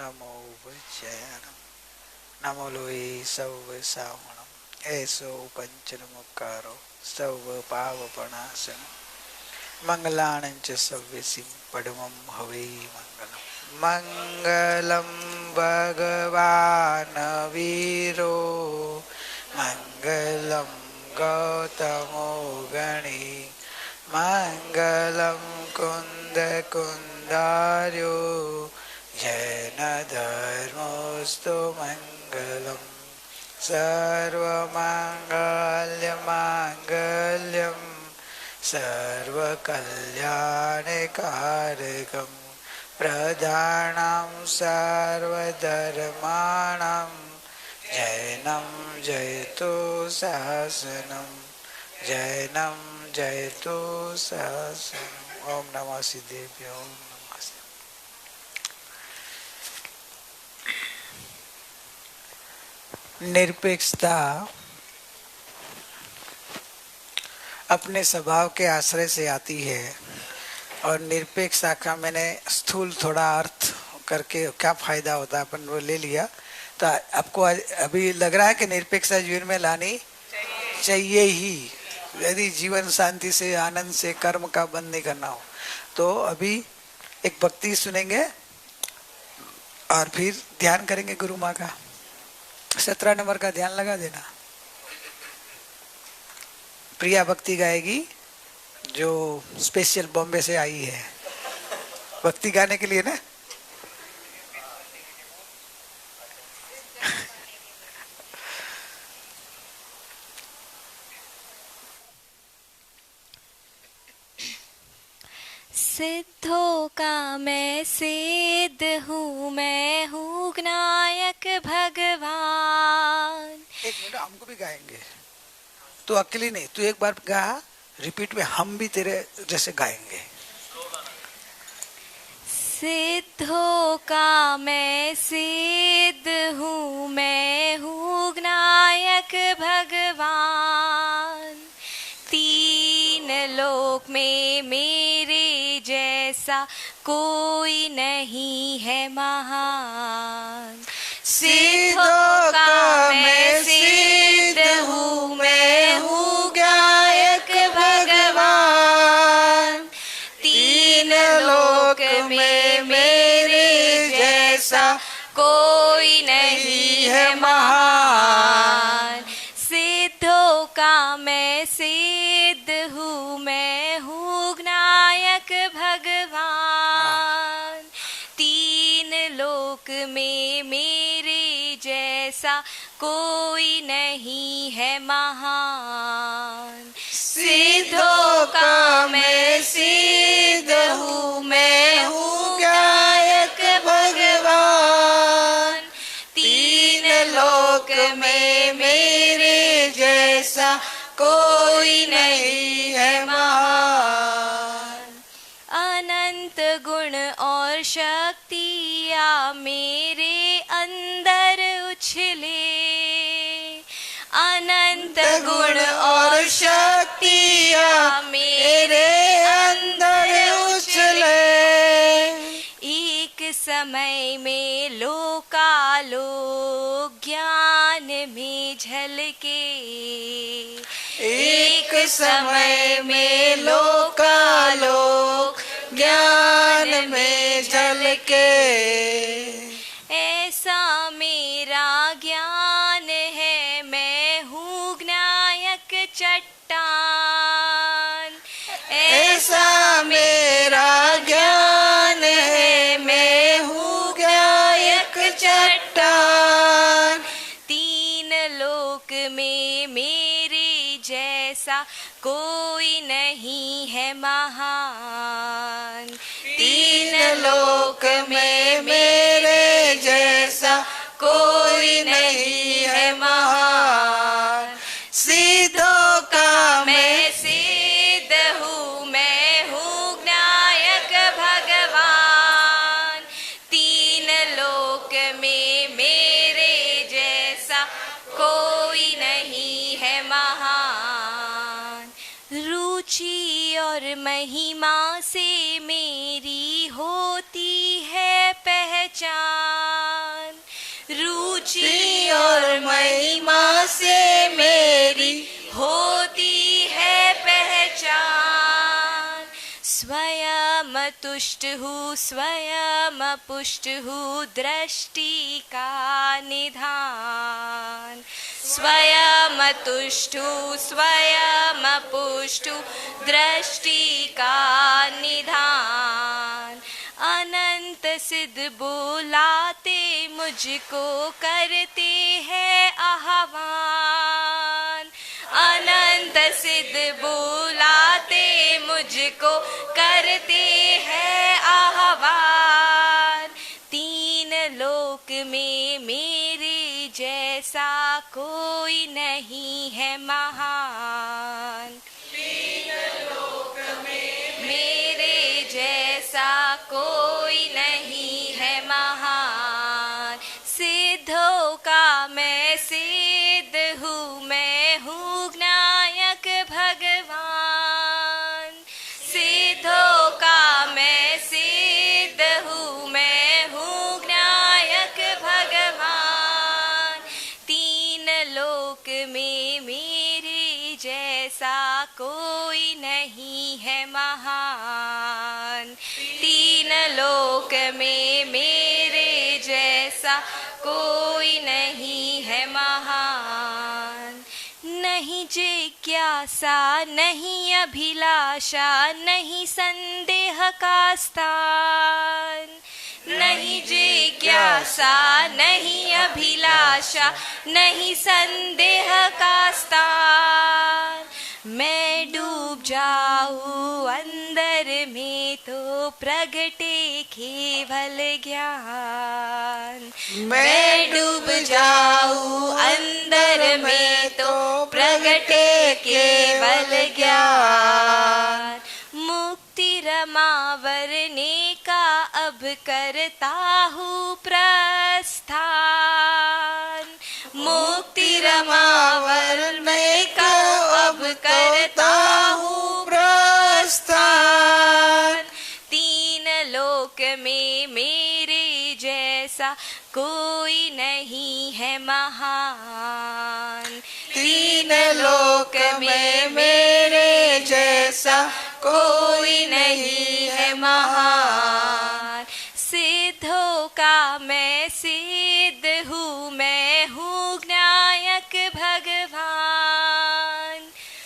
नमो बुद्धयाय नमो लोये सव सावणम ऐसो पंचनमुकारो सव पावपणासन मंगलानं च सव्यसिं पडमं हवे मंगलम मंगलम भगवान वीरो मंगलम गौतमो गणी मंगलम कुंद कुंदार्यो जैन धर्मोस्तु मंगलम सर्वमंगल मांगल्यम सर्वकल्याणकारकं प्रधानं सर्वधर्माणां जैनं जयतु शासनं जैनं जयतु शासनं। ओम नमः सिद्धेभ्यो ओम नमः सिद्धेभ्यो। निरपेक्षता अपने स्वभाव के आश्रय से आती है और निरपेक्षता का मैंने स्थूल थोड़ा अर्थ करके क्या फायदा होता है अपन वो ले लिया। तो आपको अभी लग रहा है कि निरपेक्षता जीवन में लानी चाहिए ही, यदि जीवन शांति से आनंद से कर्म का बंद नहीं करना हो। तो अभी एक भक्ति सुनेंगे और फिर ध्यान करेंगे गुरु माँ का। 17 नंबर का ध्यान लगा देना। प्रिया भक्ति गाएगी जो स्पेशल बॉम्बे से आई है भक्ति गाने के लिए ना। सिद्धों का मैं सिद्ध हूँ, मैं हूँ नायक भगवान। एक मिनट हमको भी गाएंगे, तू अकेली नहीं, तू एक बार गा, रिपीट में हम भी तेरे जैसे गाएंगे। सिद्धों का मैं सिद्ध हूँ, मैं हूँ नायक भगवान। 3 लोक में मेरे जैसा कोई नहीं है महान। सिद्धों का मैं सिद्ध हूँ, मैं हूँ गायक भगवान। 3 लोक में मेरे जैसा कोई नहीं है महान। सिद्धों का मैं सिद्ध हूँ, मैं हूँ नायक भगवान। 3 लोक में मेरे जैसा कोई नहीं है महान। सिद्धों का मैं सिद्ध हूँ, मैं हूँ गायक भगवान। 3 लोक में मेरे जैसा कोई नहीं है महान। अनंत गुण और शक्तियाँ मेरे अंदर उछले। अनंत गुण और शक्तियाँ मेरे अंदर उछले। एक समय में लोकालोक ज्ञान में झलके। एक समय में लोकालोक ज्ञान में झलके। ऐसा मेरा ज्ञान है, मैं हूँ नायक चट्टान। ऐसा मेरा ज्ञान है, मैं हूँ गायक चट्टान। 3 लोक में मेरे जैसा कोई नहीं है महान। 3 लोक में मेरे जैसा कोई नहीं है महान। सिद्धों का मैं सिद्ध हूँ, मैं हूँ नायक भगवान। 3 लोक में मेरे जैसा कोई नहीं है महान। रुचि और महिमा से मेरी होती है पहचान। रुचि और महिमा से मेरी होती है पहचान। स्वयं तुष्ट हूँ स्वयं पुष्ट हूँ दृष्टि का निधान। स्वयं तुष्ट हूँ स्वयं पुष्ट हूँ दृष्टि का निधान। अनंत सिद्ध बुलाते मुझको करते हैं आह्वान। अनंत सिद्ध बुलाते मुझको करते हैं आह्वान। तीन लोक में मेरे जैसा कोई नहीं है महान। तीन लोक में मेरे जैसा कोई नहीं है महान। सिद्धों का मैं सिद्ध हूँ, मैं हूँ नायक भगवान। सिद्धों का मैं सिद्ध हूँ, मैं हूँ नायक भगवान। तीन लोक में मेरे जैसा कोई नहीं है महान। तीन लोक में मेरे जैसा कोई नहीं है महान। नहीं जिज्ञासा नहीं अभिलाषा नहीं संदेह का स्थान। नहीं जिज्ञासा नहीं अभिलाषा नहीं संदेह का स्थान। मैं डूब जाऊं अंदर में तो प्रगटे केवल ज्ञान। मैं डूब जाऊं अंदर में तो प्रगटे केवल ज्ञान। मुक्ति रमावरने का अब करता हूँ प्रस्थान। मुक्ति रमावरने का अब करता हूँ प्रस्थान। तीन लोक में मेरे जैसा कोई नहीं है महान। तीन लोक में मेरे जैसा कोई नहीं है महान। सिद्धों का मैं सिद्ध हूँ, मैं हूँ नायक भगवान।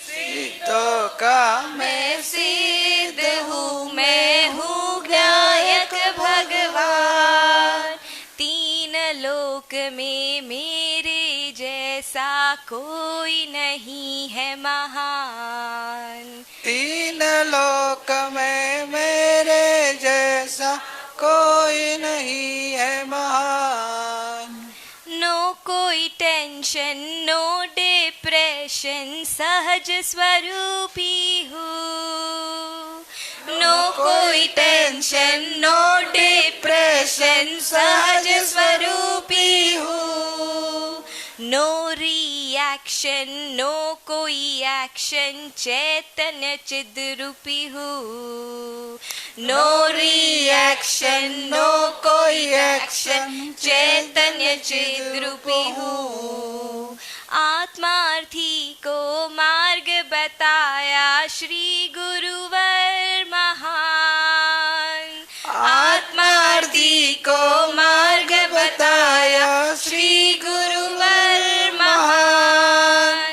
सिद्धों का मैं सिद्ध हूँ, मैं हूँ नायक भगवान। तीन लोक में मेरे जैसा कोई नहीं है महान। तीन लोक में मेरे जैसा कोई नहीं है महान। नो कोई टेंशन नो डिप्रेशन सहज स्वरूपी हूँ। नो कोई टेंशन नो डिप्रेशन सहज स्वरूपी हूँ। नो रिएक्शन नो कोई एक्शन चैतन्य चिद रूपी हूँ। नो रिएक्शन नो कोई एक्शन चैतन्य चिद रूपी हूँ। आत्मार्थी को मार्ग बताया श्री गुरुवर महान। आत्मार्थी को मार्ग बताया श्री गुरुवर महान।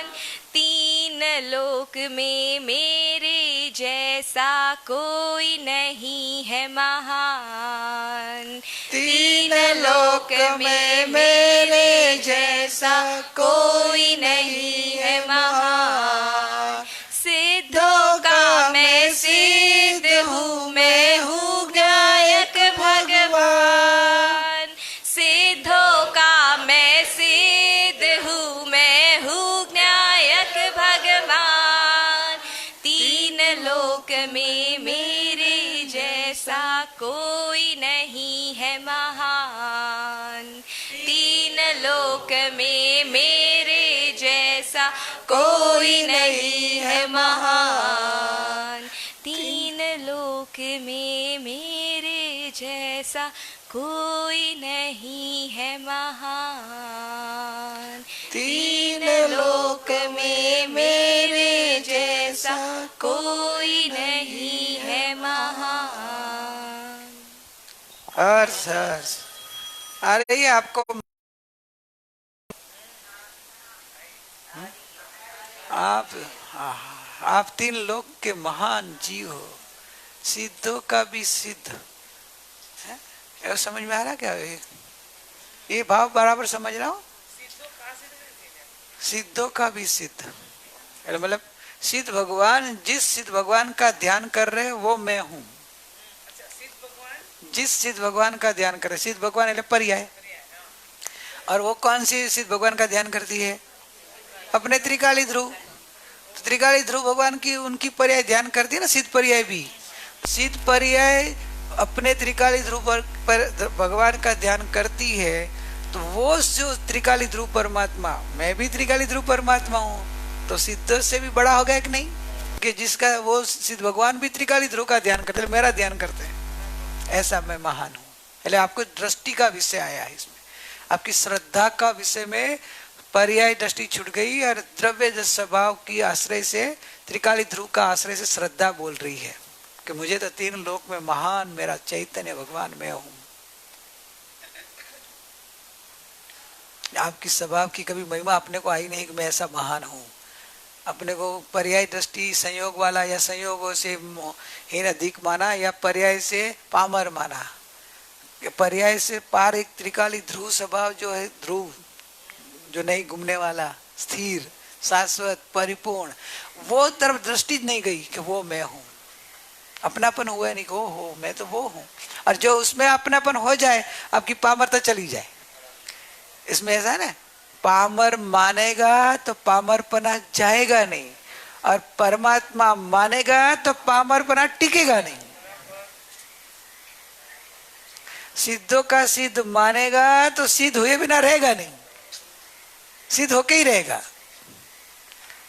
तीन लोक में मेरे जैसा कोई नहीं है महान। तीन लोक में मेरे जैसा कोई नहीं है महान। सिद्धों का मैं सिद्ध हूँ, मैं हूँ नायक भगवान। सिद्धों का मैं सिद्ध हूँ, मैं हूँ नायक भगवान। तीन लोक में मेरे जैसा कोई नहीं है महान। तीन लोक में मेरे जैसा कोई नहीं है महान। तीन लोक में मेरे जैसा कोई नहीं है महान। तीन लोक में मेरे जैसा कोई नहीं है महान। हर्ष हर्ष। अरे ये आपको आप तीन लोक के महान जीव हो, सिद्धों का भी सिद्ध है। ये समझ में आ रहा क्या? ये भाव बराबर समझ रहा हूँ। सिद्धों का भी सिद्ध मतलब सिद्ध भगवान, जिस सिद्ध भगवान का ध्यान कर रहे हैं वो मैं हूँ। जिस सिद्ध भगवान का ध्यान कर रहे, सिद्ध भगवान એટલે पर्याय। और वो कौन सी सिद्ध भगवान का ध्यान करती है? अपने त्रिकाली ध्रुव। त्रिकाली ध्रुव भगवान की उनकी पर्याय ध्यान करती है ना, सिद्ध पर्याय भी। सिद्ध पर्याय अपने त्रिकाली ध्रुव पर भगवान का ध्यान करती है, तो वो जो त्रिकाली ध्रुव परमात्मा, मैं भी त्रिकाली ध्रुव परमात्मा हूँ, तो सिद्ध से भी बड़ा हो गया कि नहीं? कि जिसका वो सिद्ध भगवान भी त्रिकाली ध्रुव का ध्यान करते, मेरा ध्यान करते हैं, ऐसा मैं महान हूँ। पहले आपको दृष्टि का विषय आया है इसमें, आपकी श्रद्धा का विषय में पर्याय दृष्टि छूट गई और द्रव्य स्वभाव की आश्रय से, त्रिकाली ध्रुव का आश्रय से श्रद्धा बोल रही है कि मुझे तो तीन लोक में महान मेरा चैतन्य भगवान मैं हूं। आपकी स्वभाव की कभी महिमा अपने को आई नहीं कि मैं ऐसा महान हूं। अपने को पर्याय दृष्टि संयोग वाला या संयोगों से हीन अधिक माना या पर्याय से पामर माना। पर्याय से पार एक त्रिकाली ध्रुव स्वभाव जो है, ध्रुव जो नहीं घूमने वाला, स्थिर, शाश्वत, परिपूर्ण, वो तरफ दृष्टि नहीं गई कि वो मैं हूं। अपनापन हुआ नहीं, वो हो मैं तो वो हूं। और जो उसमें अपनापन हो जाए, आपकी पामरता चली जाए। इसमें ऐसा है ना, पामर मानेगा तो पामरपना जाएगा नहीं, और परमात्मा मानेगा तो पामरपना टिकेगा नहीं। सिद्धों का सिद्ध मानेगा तो सिद्ध हुए बिना रहेगा नहीं, सिद्ध होके ही रहेगा।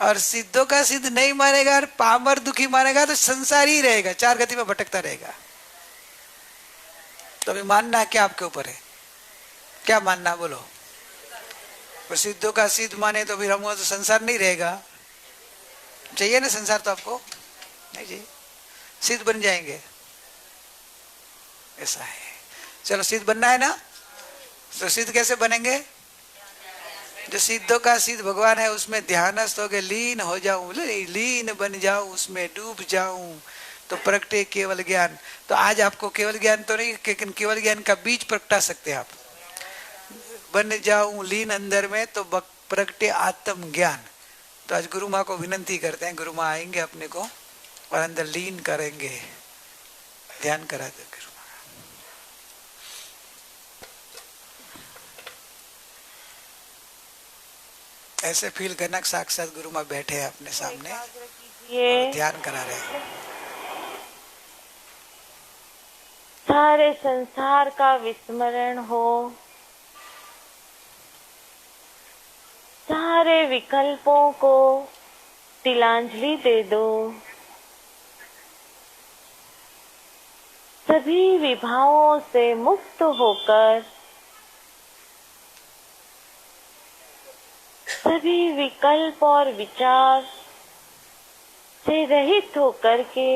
और सिद्धों का सिद्ध नहीं मानेगा और पामर दुखी मानेगा तो संसार ही रहेगा, चार गति में भटकता रहेगा। तो अभी मानना क्या आपके ऊपर है, क्या मानना बोलो? तो सिद्धों का सिद्ध माने तो फिर हम तो संसार नहीं रहेगा। चाहिए ना संसार? तो आपको नहीं चाहिए, सिद्ध बन जाएंगे, ऐसा है। चलो सिद्ध बनना है ना, तो सिद्ध कैसे बनेंगे? जो सिद्धों का सिद्ध भगवान है उसमें ध्यानस्थ हो गए, लीन हो जाऊं, लीन बन जाऊं, उसमें डूब जाऊं तो प्रगटे केवल ज्ञान। तो आज आपको केवल ज्ञान तो नहीं, लेकिन केवल ज्ञान का बीज प्रगटा सकते हैं आप। बन जाऊं लीन अंदर में तो प्रगटे आत्म ज्ञान। तो आज गुरु माँ को विनंती करते हैं, गुरु माँ आएंगे अपने को और अंदर लीन करेंगे, ध्यान कराते गुरु माँ। ऐसे फील करना साक्षात गुरु माँ बैठे हैं अपने सामने और ध्यान करा रहे हैं। सारे संसार का विस्मरण हो, सारे विकल्पों को तिलांजलि दे दो, सभी विभावों से मुक्त होकर, सभी विकल्प और विचार से रहित होकर के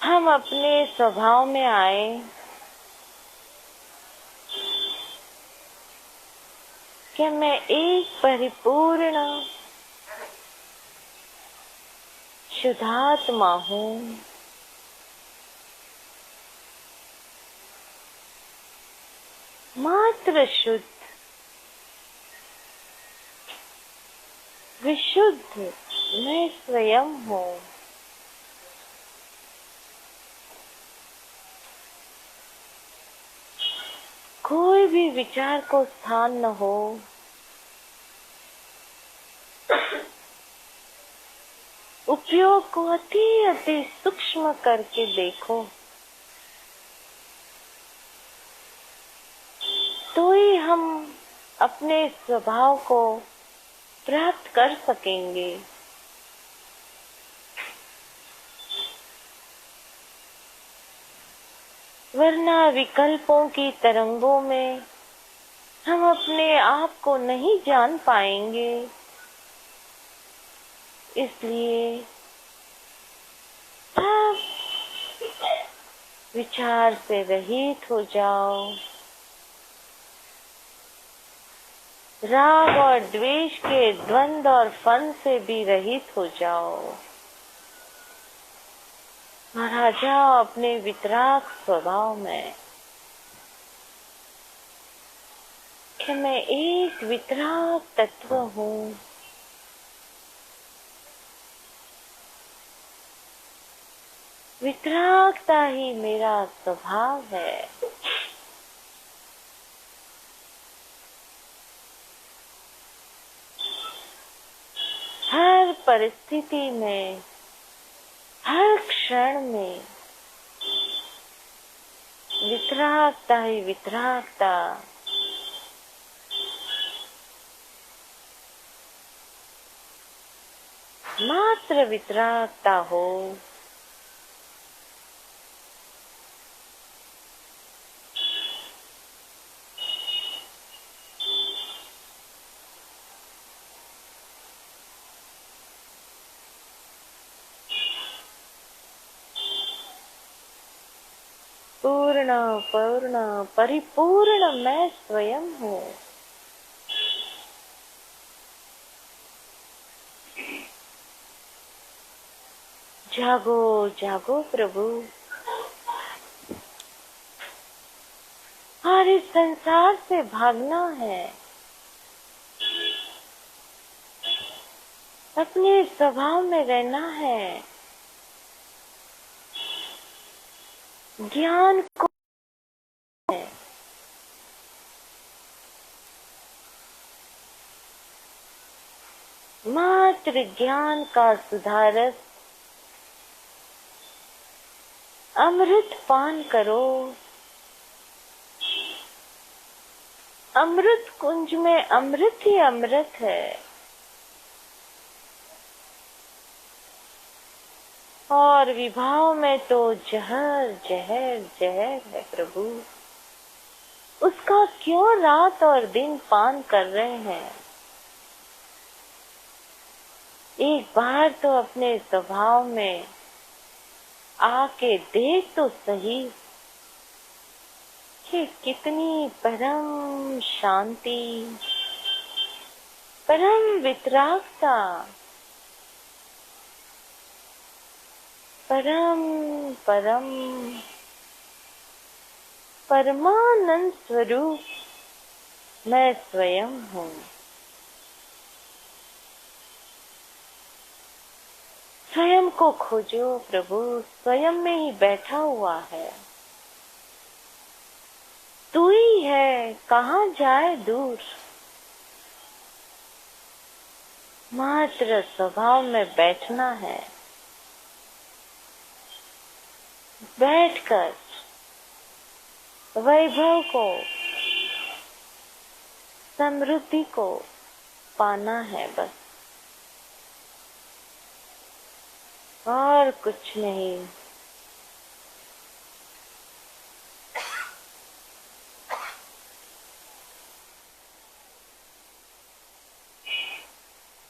हम अपने स्वभाव में आए। कि मैं एक परिपूर्ण शुद्धात्मा हूँ। मात्र शुद्ध, विशुद्ध मैं स्वयं हूँ। कोई भी विचार को स्थान न हो। उपयोग को अति सूक्ष्म करके देखो, तो ही हम अपने स्वभाव को प्राप्त कर सकेंगे। वरना विकल्पों की तरंगों में हम अपने आप को नहीं जान पाएंगे। इसलिए सब विचार से रहित हो जाओ, राग और द्वेष के द्वंद और फन से भी रहित हो जाओ और आ जाओ अपने वितराग स्वभाव में कि मैं एक वितराग तत्व हूँ। वितरागता ही मेरा स्वभाव है। हर परिस्थिति में, हर क्षण में वितरागता ही वितरागता। मात्र वितरागता हो। पूर्ण पूर्ण परिपूर्ण मैं स्वयं हूँ। जागो जागो प्रभु, और इस संसार से भागना है। अपने स्वभाव में रहना है। ज्ञान को है। मात्र ज्ञान का सुधारस अमृत पान करो। अमृत कुंज में अमृत ही अमृत है और विभाव में तो जहर जहर जहर है प्रभु। उसका क्यों रात और दिन पान कर रहे हैं? एक बार तो अपने स्वभाव में आके देख तो सही कि कितनी परम शांति, परम वितरागता, परम परम परमानंद स्वरूप मैं स्वयं हूँ। स्वयं को खोजो प्रभु, स्वयं में ही बैठा हुआ है। तू ही है, कहाँ जाए दूर। मात्र स्वभाव में बैठना है। बैठकर वैभव को, समृद्धि को पाना है बस, और कुछ नहीं।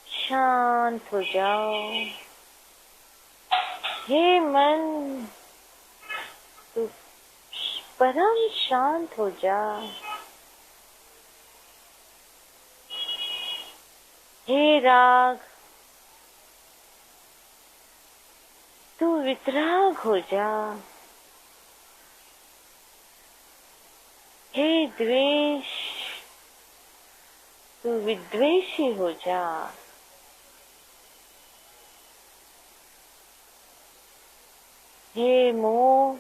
शांत हो जाओ। हे मन, तू परम शांत हो जा। हे राग, तू वितराग हो जा। हे द्वेष, तू विद्वेषी हो जा। हे मोह,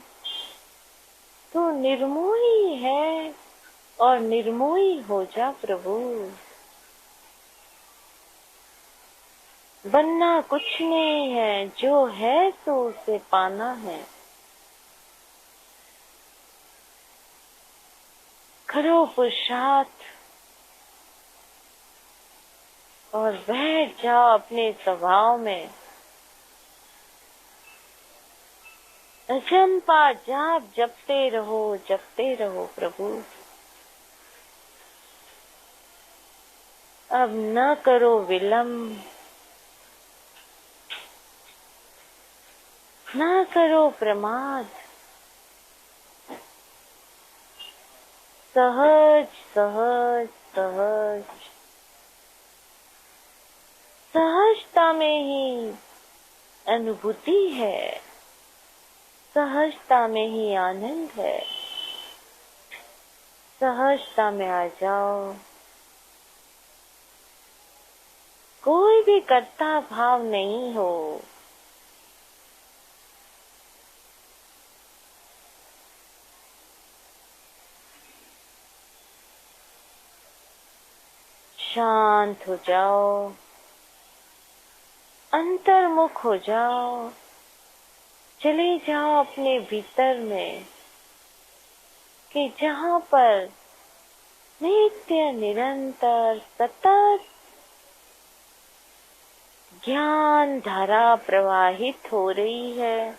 तू निर्मोही है और निर्मोही हो जा प्रभु। बनना कुछ नहीं है, जो है तो उसे पाना है। करो पुरुषार्थ और बैठ जाओ अपने स्वभाव में। अजंपा जाप जपते रहो प्रभु। अब न करो विलंब, न करो प्रमाद। सहज सहज सहज, सहजता में ही अनुभूति है, सहजता में ही आनंद है। सहजता में आ जाओ। कोई भी कर्ता भाव नहीं हो। शांत हो जाओ, अंतर्मुख हो जाओ, चले जाओ अपने भीतर में कि जहाँ पर नित्य निरंतर सतत ज्ञान धारा प्रवाहित हो रही है,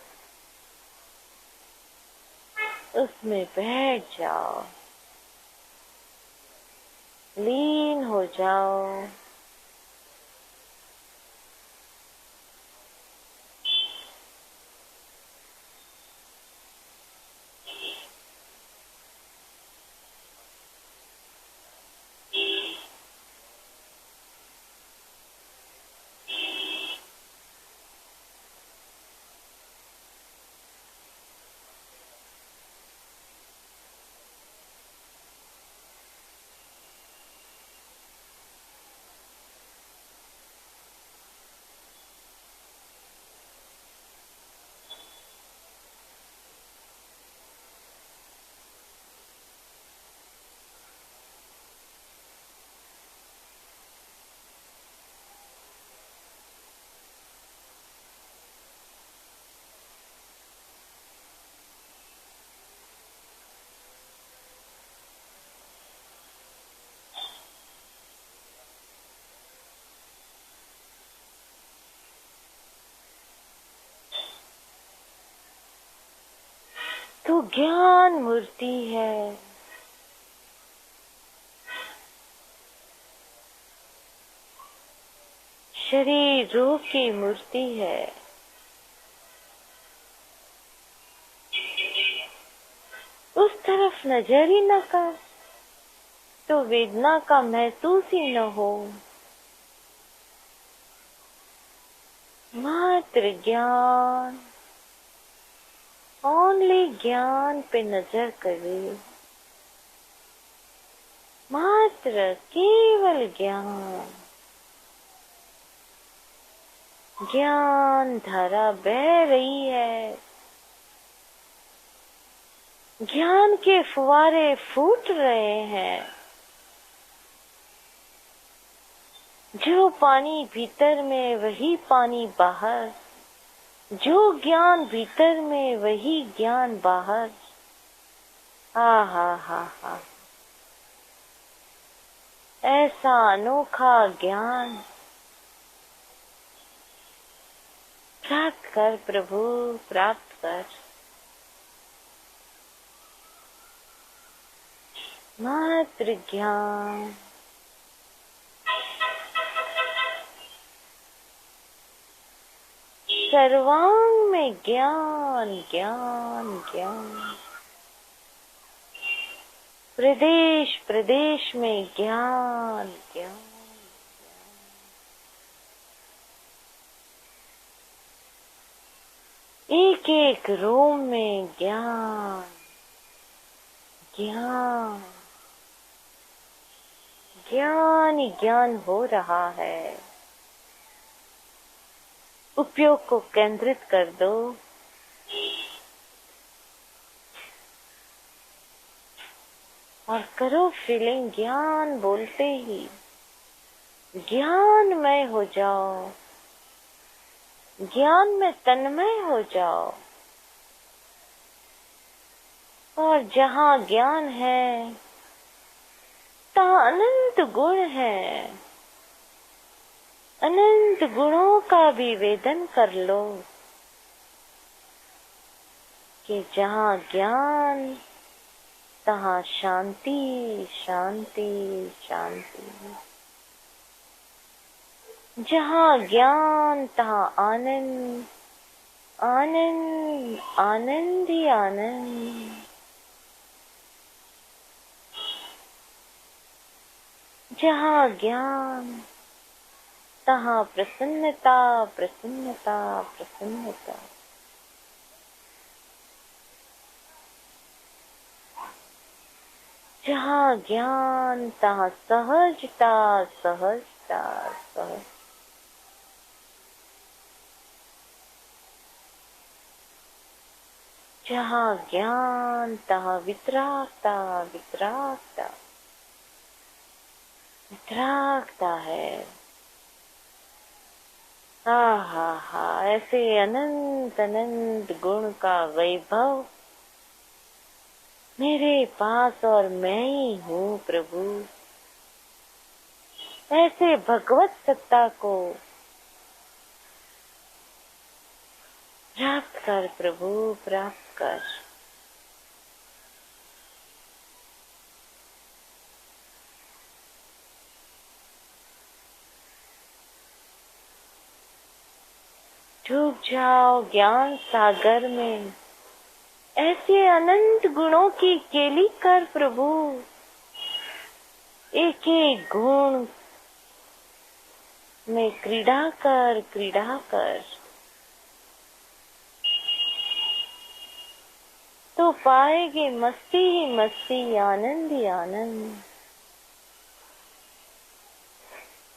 उसमें बैठ जाओ, लीन हो जाओ। तो ज्ञान मूर्ति है, शरीर रूप की मूर्ति है। उस तरफ नजर ही न कर तो वेदना का महसूस ही न हो। मात्र ज्ञान, ओनली ज्ञान पे नजर करे, मात्र केवल ज्ञान। ज्ञान धारा बह रही है, ज्ञान के फुवारे फूट रहे हैं। जो पानी भीतर में वही पानी बाहर, जो ज्ञान भीतर में वही ज्ञान बाहर। हा, ऐसा अनोखा ज्ञान प्राप्त कर प्रभु, प्राप्त कर। मात्र ज्ञान, सर्वांग में ज्ञान ज्ञान ज्ञान, प्रदेश प्रदेश में ज्ञान ज्ञान। एक एक रूम में ज्ञान ज्ञान ज्ञान ही ज्ञान हो रहा है। उपयोग को केंद्रित कर दो। और करो फीलिंग, ज्ञान बोलते ही ज्ञानमय हो जाओ, ज्ञान में तन्मय हो जाओ। और जहाँ ज्ञान है तहाँ अनंत गुण है। अनंत गुणों का भी वेदन कर लो। कि जहाँ ज्ञान तहाँ शांति, शांति, शांति। जहाँ ज्ञान तहाँ आनंद, आनंद, आनंद ही आनंद। जहाँ ज्ञान तहाँ प्रसन्नता, प्रसन्नता, प्रसन्नता। जहाँ ज्ञान तहाँ सहजता, सहजता, सहज। जहाँ ज्ञान तहाँ वितरागता, वितरागता, वितरागता है। हा, ऐसे अनंत अनंत गुण का वैभव मेरे पास और मैं ही हूँ प्रभु। ऐसे भगवत सत्ता को प्राप्त कर प्रभु, प्राप्त कर। डूब जाओ ज्ञान सागर में, ऐसे अनंत गुणों की केली कर प्रभु। एक एक गुण में क्रीड़ा कर, क्रीड़ा कर, तो पाएगे मस्ती ही मस्ती, आनंद ही आनंद।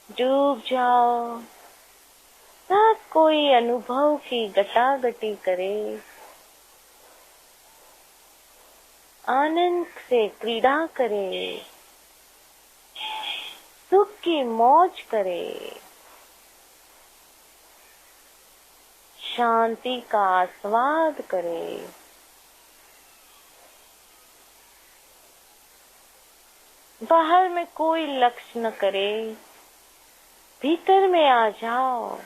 डूब जाओ, सब कोई अनुभव की गटागटी करे, आनंद से क्रीड़ा करे, सुख की मौज करे, शांति का आस्वाद करे। बाहर में कोई लक्ष्य न करे, भीतर में आ जाओ।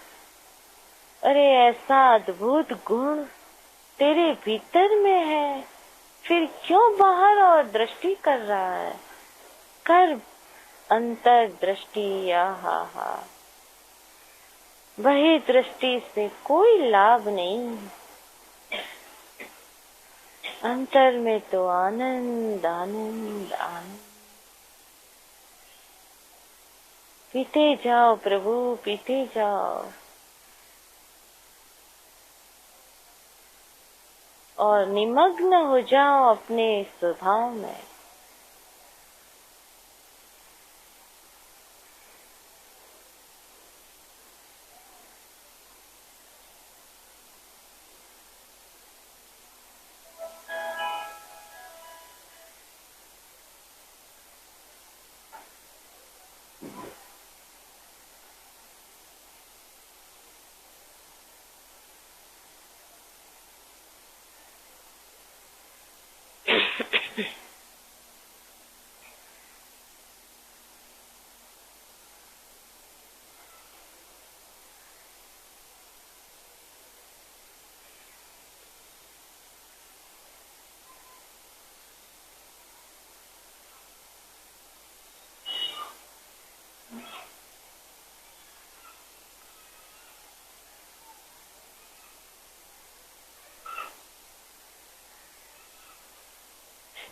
अरे ऐसा अद्भुत गुण तेरे भीतर में है, फिर क्यों बाहर और दृष्टि कर रहा है? कर अंतर दृष्टि। आहा, वही दृष्टि से कोई लाभ नहीं। अंतर में तो आनंद, आनंद, आनंद। पीते जाओ प्रभु, पीते जाओ और निमग्न हो जाओ अपने स्वभाव में।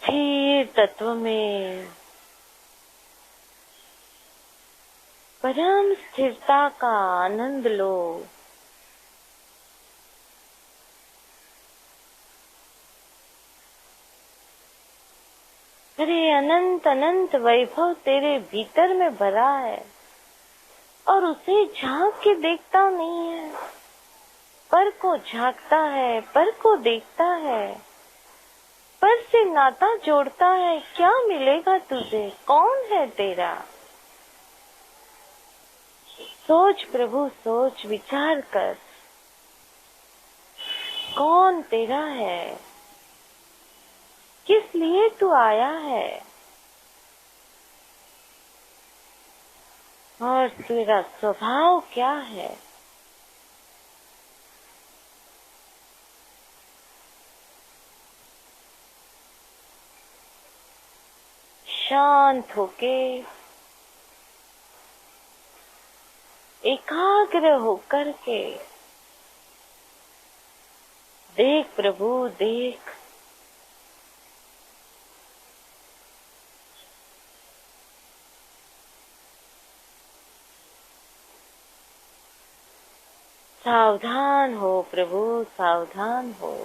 स्थिर तत्व में परम स्थिरता का आनंद लो। अरे अनंत अनंत वैभव तेरे भीतर में भरा है और उसे झांक के देखता नहीं है, पर को झांकता है, पर को देखता है, पर से नाता जोड़ता है। क्या मिलेगा तुझे? कौन है तेरा? सोच प्रभु, सोच, विचार कर, कौन तेरा है? किस लिए तू आया है? और तेरा स्वभाव क्या है? शांत होके, एकाग्र होकर के देख प्रभु, देख सावधान हो प्रभु, सावधान हो।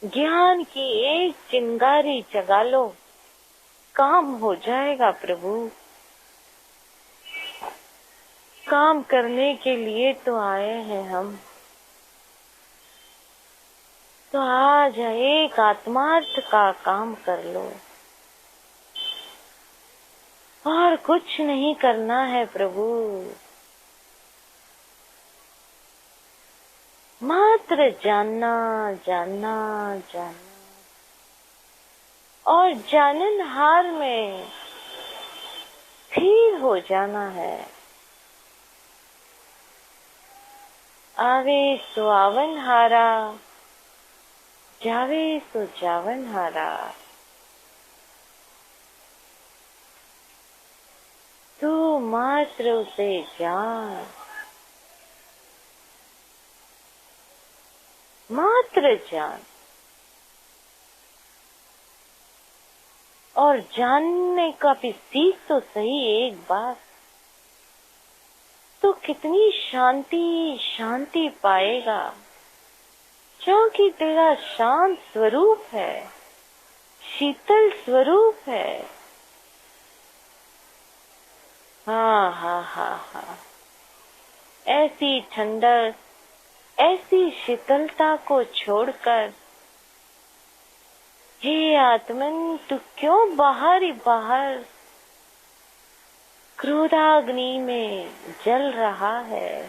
ज्ञान की एक चिंगारी जगा लो, काम हो जाएगा प्रभु। काम करने के लिए तो आए हैं हम, तो आज एक आत्मार्थ का काम कर लो, और कुछ नहीं करना है प्रभु। मात्र जानना, जानना, जानना, और जाननहार में स्थिर हो जाना है। आवे सो आवन हारा, जावे सो जावन हारा। तू मात्र उसे जान, मात्र जान, और जानने का भी सीख तो सही एक बार, तो कितनी शांति शांति पाएगा, क्योंकि तेरा शांत स्वरूप है, शीतल स्वरूप है। हाँ हाँ हाँ हाँ, ऐसी ठंडक, ऐसी शीतलता को छोड़कर, हे आत्मन, तू क्यों बाहर ही बाहर क्रोधाग्नि में जल रहा है,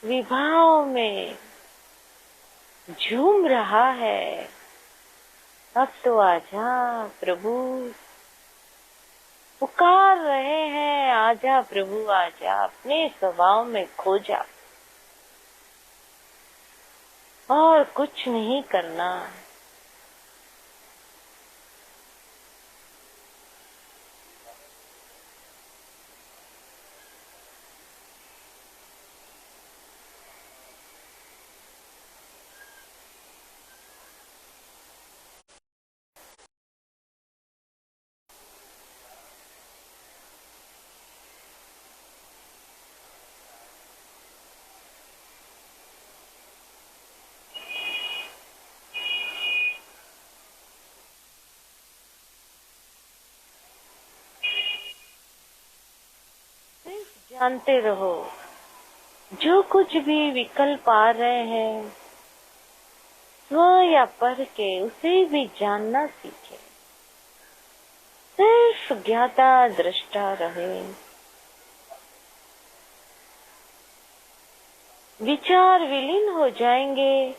विभाव में झूम रहा है। अब तो आजा प्रभु, पुकार रहे हैं, आजा प्रभु आजा, अपने स्वभाव में खो जा, और कुछ नहीं करना। जानते रहो, जो कुछ भी विकल्प आ रहे हैं, स्व या पर के, उसे भी जानना सीखे। सिर्फ ज्ञाता दृष्टा रहे, विचार विलीन हो जाएंगे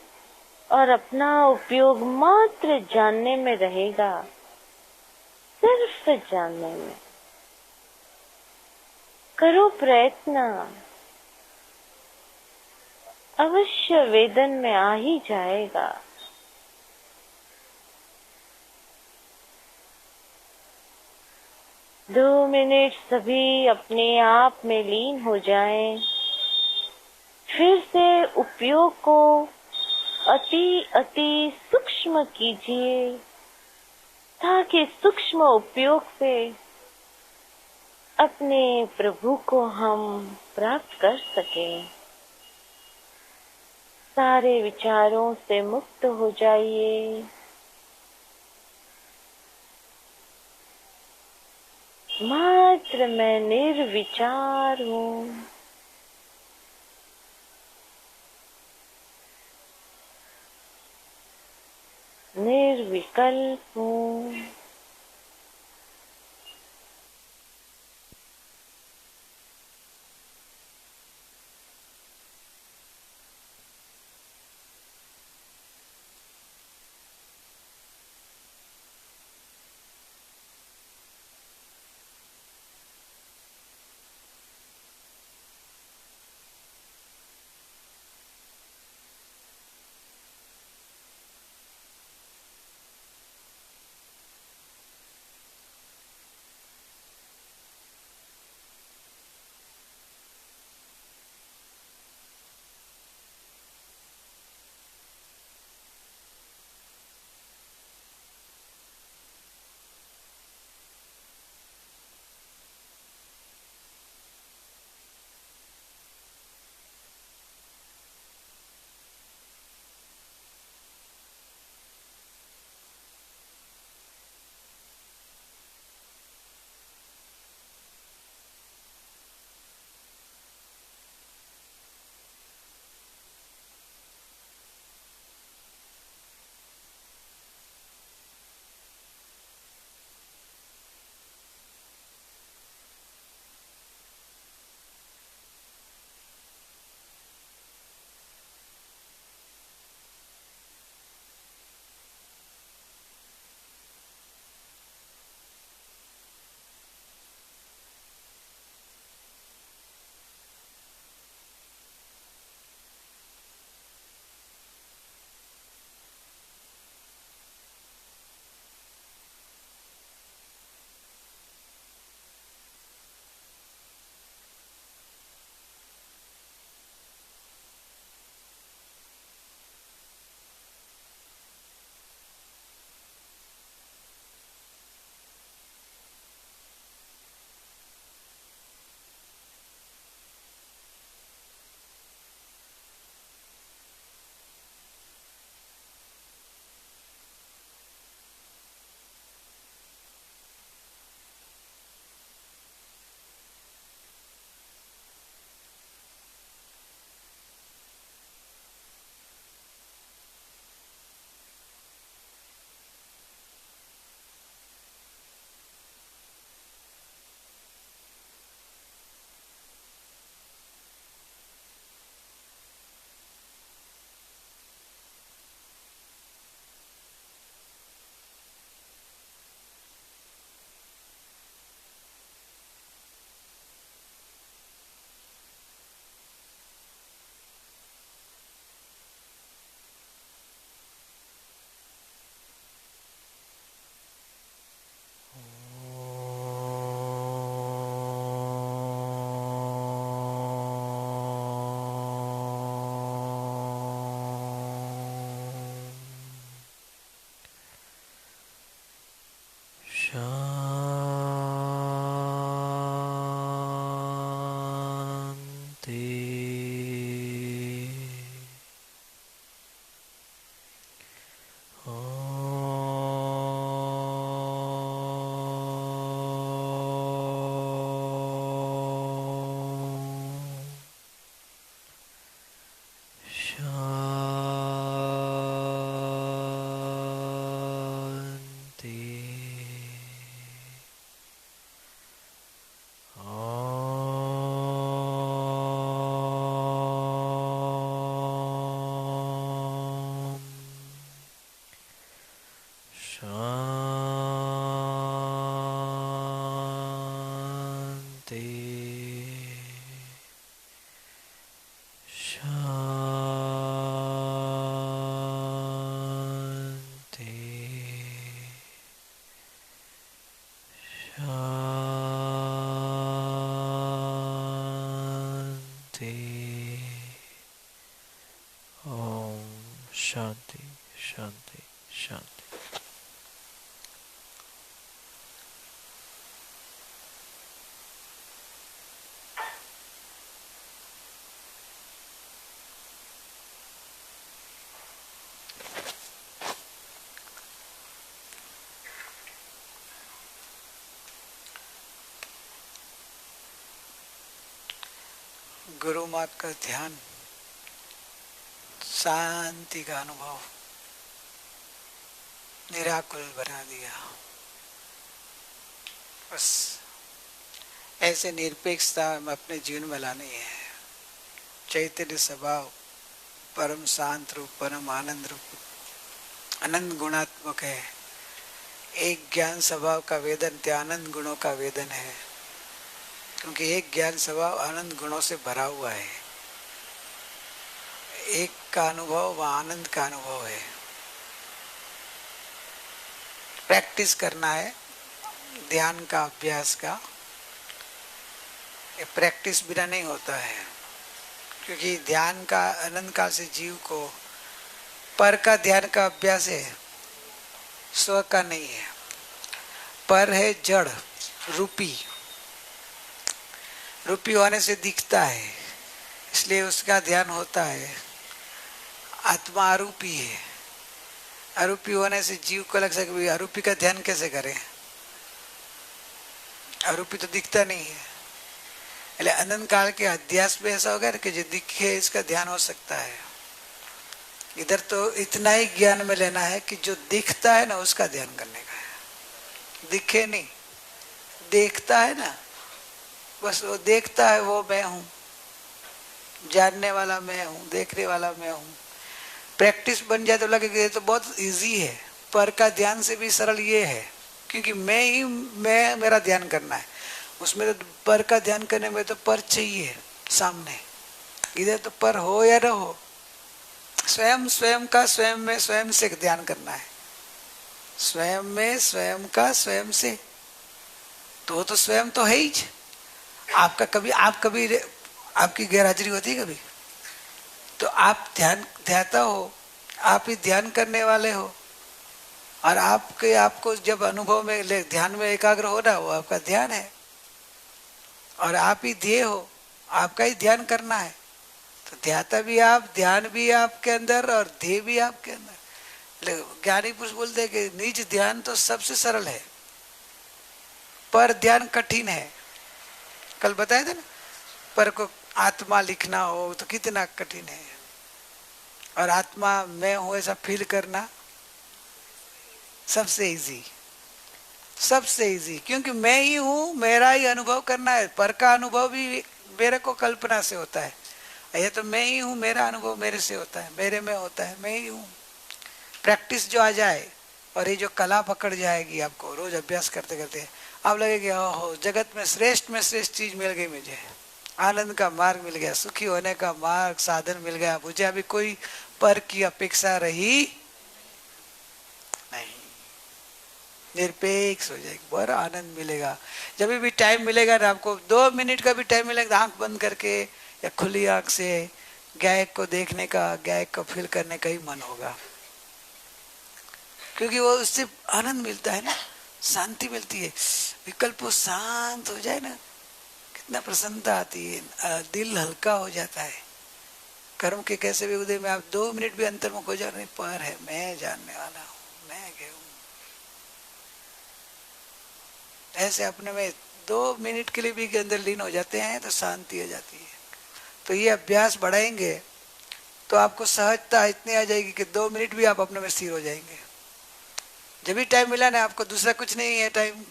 और अपना उपयोग मात्र जानने में रहेगा, सिर्फ जानने में। करो प्रयत्न, अवश्य वेदन में आ ही जाएगा। दो मिनट सभी अपने आप में लीन हो जाएं, फिर से उपयोग को अति अति सूक्ष्म कीजिए, ताकि सूक्ष्म उपयोग से अपने प्रभु को हम प्राप्त कर सकें। सारे विचारों से मुक्त हो जाइए। मात्र मैं निर्विचार हूँ। निर्विकल्प हूँ। शांति शांति शांति। गुरु माँ का ध्यान, शांति का अनुभव निराकुल बना दिया। बस ऐसे निरपेक्षता हम अपने जीवन में लानी है। चैतन्य स्वभाव परम शांत रूप, परम आनंद रूप, अनंत गुणात्मक है। एक ज्ञान स्वभाव का वेदन त्यानंद गुणों का वेदन है, क्योंकि एक ज्ञान स्वभाव आनंद गुणों से भरा हुआ है। एक का अनुभव वह आनंद का अनुभव है। प्रैक्टिस करना है ध्यान का, अभ्यास का। ये प्रैक्टिस बिना नहीं होता है, क्योंकि ध्यान का अनंत काल से जीव को पर का ध्यान का अभ्यास है, स्व का नहीं है। पर है जड़, रूपी। रूपी होने से दिखता है, इसलिए उसका ध्यान होता है। आत्मा अरूपी है। अरूपी होने से जीव को लग सके अरूपी का ध्यान कैसे करें, अरूपी तो दिखता नहीं है। इसलिए अनंत काल के अध्यास में ऐसा होगा कि जो दिखे इसका ध्यान हो सकता है। इधर तो इतना ही ज्ञान में लेना है कि जो दिखता है ना उसका ध्यान करने का है। दिखे नहीं, देखता है ना, बस वो देखता है, वो मैं हूँ, जानने वाला मैं हूँ, देखने वाला मैं हूँ। प्रैक्टिस बन जाए तो लगेगा ये तो बहुत इजी है। पर का ध्यान से भी सरल ये है, क्योंकि मैं मेरा ध्यान करना है। उसमें तो पर का ध्यान करने में तो पर चाहिए सामने। इधर तो पर हो या न हो, स्वयं का स्वयं में स्वयं से ध्यान करना है। स्वयं में स्वयं का स्वयं से, तो स्वयं तो है ही। आप कभी आपकी गैरहाजिरी होती है कभी, तो आप ध्याता हो, आप ही ध्यान करने वाले हो। और आपको जब अनुभव में ध्यान में एकाग्र हो रहा हो, आपका ध्यान है। और आप ही ध्येय हो, आपका ही ध्यान करना है। तो ध्याता भी आप, ध्यान भी आपके अंदर और ध्येय भी आपके अंदर। ज्ञानी पुरुष बोलते हैं कि निज ध्यान तो सबसे सरल है, पर ध्यान कठिन है। कल बताया था ना, पर को आत्मा लिखना हो तो कितना कठिन है, और आत्मा मैं हूं ऐसा फील करना सबसे इजी, सबसे इजी। क्योंकि मैं ही हूं, मेरा ही अनुभव करना है। पर का अनुभव भी मेरे को कल्पना से होता है, ये तो मैं ही हूं, मेरा अनुभव मेरे से होता है, मेरे में होता है, मैं ही हूं। प्रैक्टिस जो आ जाए और ये जो कला पकड़ जाएगी आपको, रोज अभ्यास करते करते आप लगेगा ओहो जगत में श्रेष्ठ चीज मिल गई मुझे, आनंद का मार्ग मिल गया, सुखी होने का मार्ग साधन मिल गया मुझे। अभी कोई पर की अपेक्षा रही नहीं, निरपेक्ष हो जाएगी, बड़ा आनंद मिलेगा। जब भी टाइम मिलेगा ना आपको, 2 मिनट का भी टाइम मिलेगा, आंख बंद करके या खुली आंख से गायक को देखने का, गायक को फील करने का ही मन होगा, क्योंकि वो उससे आनंद मिलता है ना, शांति मिलती है। विकल्प शांत हो जाए ना, कितना प्रसन्नता आती है, दिल हल्का हो जाता है। कर्म के कैसे भी उदय में आप 2 मिनट भी अंतर्मुख हो जाए, पर है, मैं जानने वाला हूँ, मैं क्या हूँ, ऐसे अपने में 2 मिनट के लिए भी के अंदर लीन हो जाते हैं तो शांति हो जाती है। तो ये अभ्यास बढ़ाएंगे तो आपको सहजता इतनी आ जाएगी कि 2 मिनट भी आप अपने में स्थिर हो जाएंगे। जब भी टाइम मिला ना आपको, दूसरा कुछ नहीं है टाइम,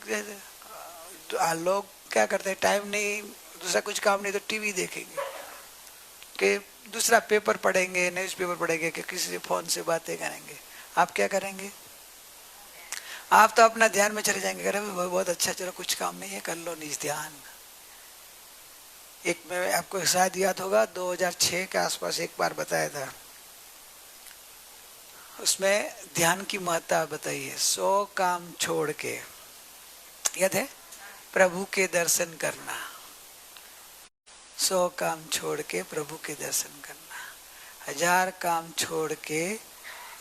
लोग क्या करते हैं, टाइम नहीं, दूसरा कुछ काम नहीं तो टीवी देखेंगे, कि दूसरा पेपर पढ़ेंगे, न्यूज़पेपर पढ़ेंगे, कि किसी से फोन से बातें करेंगे। आप क्या करेंगे, आप तो अपना ध्यान में चले जाएंगे, अरे बहुत अच्छा, चलो कुछ काम नहीं है, कर लो निज ध्यान। एक में आपको शायद याद होगा, 2006 के आसपास एक बार बताया था, उसमें ध्यान की महत्ता बताई है। 100 काम छोड़ के, याद है, प्रभु के दर्शन करना, 100 काम छोड़ के प्रभु के दर्शन करना, 1000 काम छोड़ के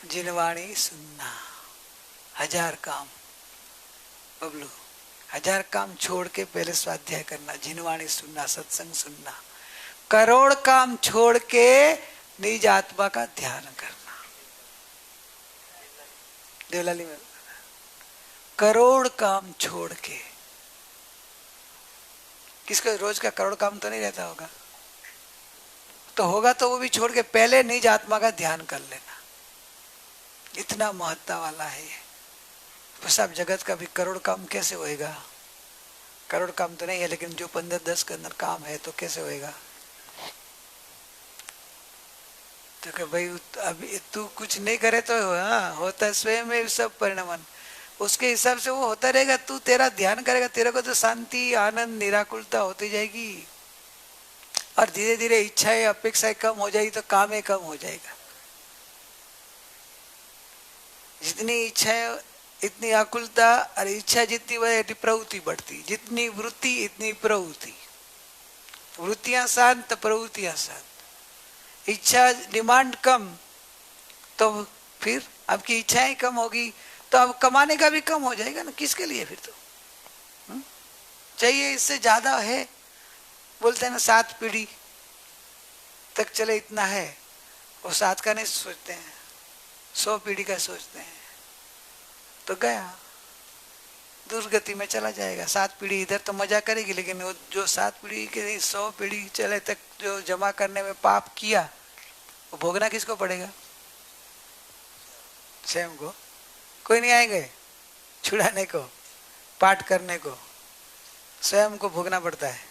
जिनवाणी सुनना, 1000 काम, बबलू 1000 काम छोड़ के पहले स्वाध्याय करना, जिनवाणी सुनना, सत्संग सुनना, करोड़ काम छोड़ के निज आत्मा का ध्यान करना। देवलाली में करोड़ काम छोड़ के, किसका रोज का करोड़ काम तो नहीं रहता होगा, तो होगा तो वो भी छोड़ के पहले निज आत्मा का ध्यान कर लेना। इतना महत्ता वाला है ये। तो सब जगत का भी करोड़ काम कैसे होएगा? करोड़ काम तो नहीं है, लेकिन जो 15-10 के अंदर काम है तो कैसे होएगा? तो कि भाई अभी तू कुछ नहीं करे तो हाँ होता स्वयं में सब परिणाम, उसके हिसाब से वो होता रहेगा। तू तेरा ध्यान करेगा, तेरे को तो शांति, आनंद, निराकुलता होती जाएगी। और धीरे धीरे इच्छाएं, अपेक्षाएं कम हो जाएगी तो काम ही कम हो जाएगा। जितनी इच्छा है इतनी आकुलता, और इच्छा जितनी बढ़े प्रवृत्ति बढ़ती। जितनी वृत्ति इतनी प्रवृत्ति। वृत्तियां शांत, प्रवृत्तियां शांत। इच्छा डिमांड कम तो फिर आपकी इच्छाएं कम होगी तो अब कमाने का भी कम हो जाएगा ना। किसके लिए फिर तो चाहिए इससे ज्यादा है। बोलते हैं ना 7 पीढ़ी तक चले इतना है, वो 7 का नहीं सोचते हैं, 100 पीढ़ी का सोचते हैं, तो गया दुर्गति में चला जाएगा। 7 पीढ़ी इधर तो मजा करेगी, लेकिन वो जो 7 पीढ़ी के 100 पीढ़ी चले तक जो जमा करने में पाप किया वो भोगना किसको पड़ेगा? स्वयं को। कोई नहीं आएंगे छुड़ाने को, पाठ करने को, स्वयं को भोगना पड़ता है।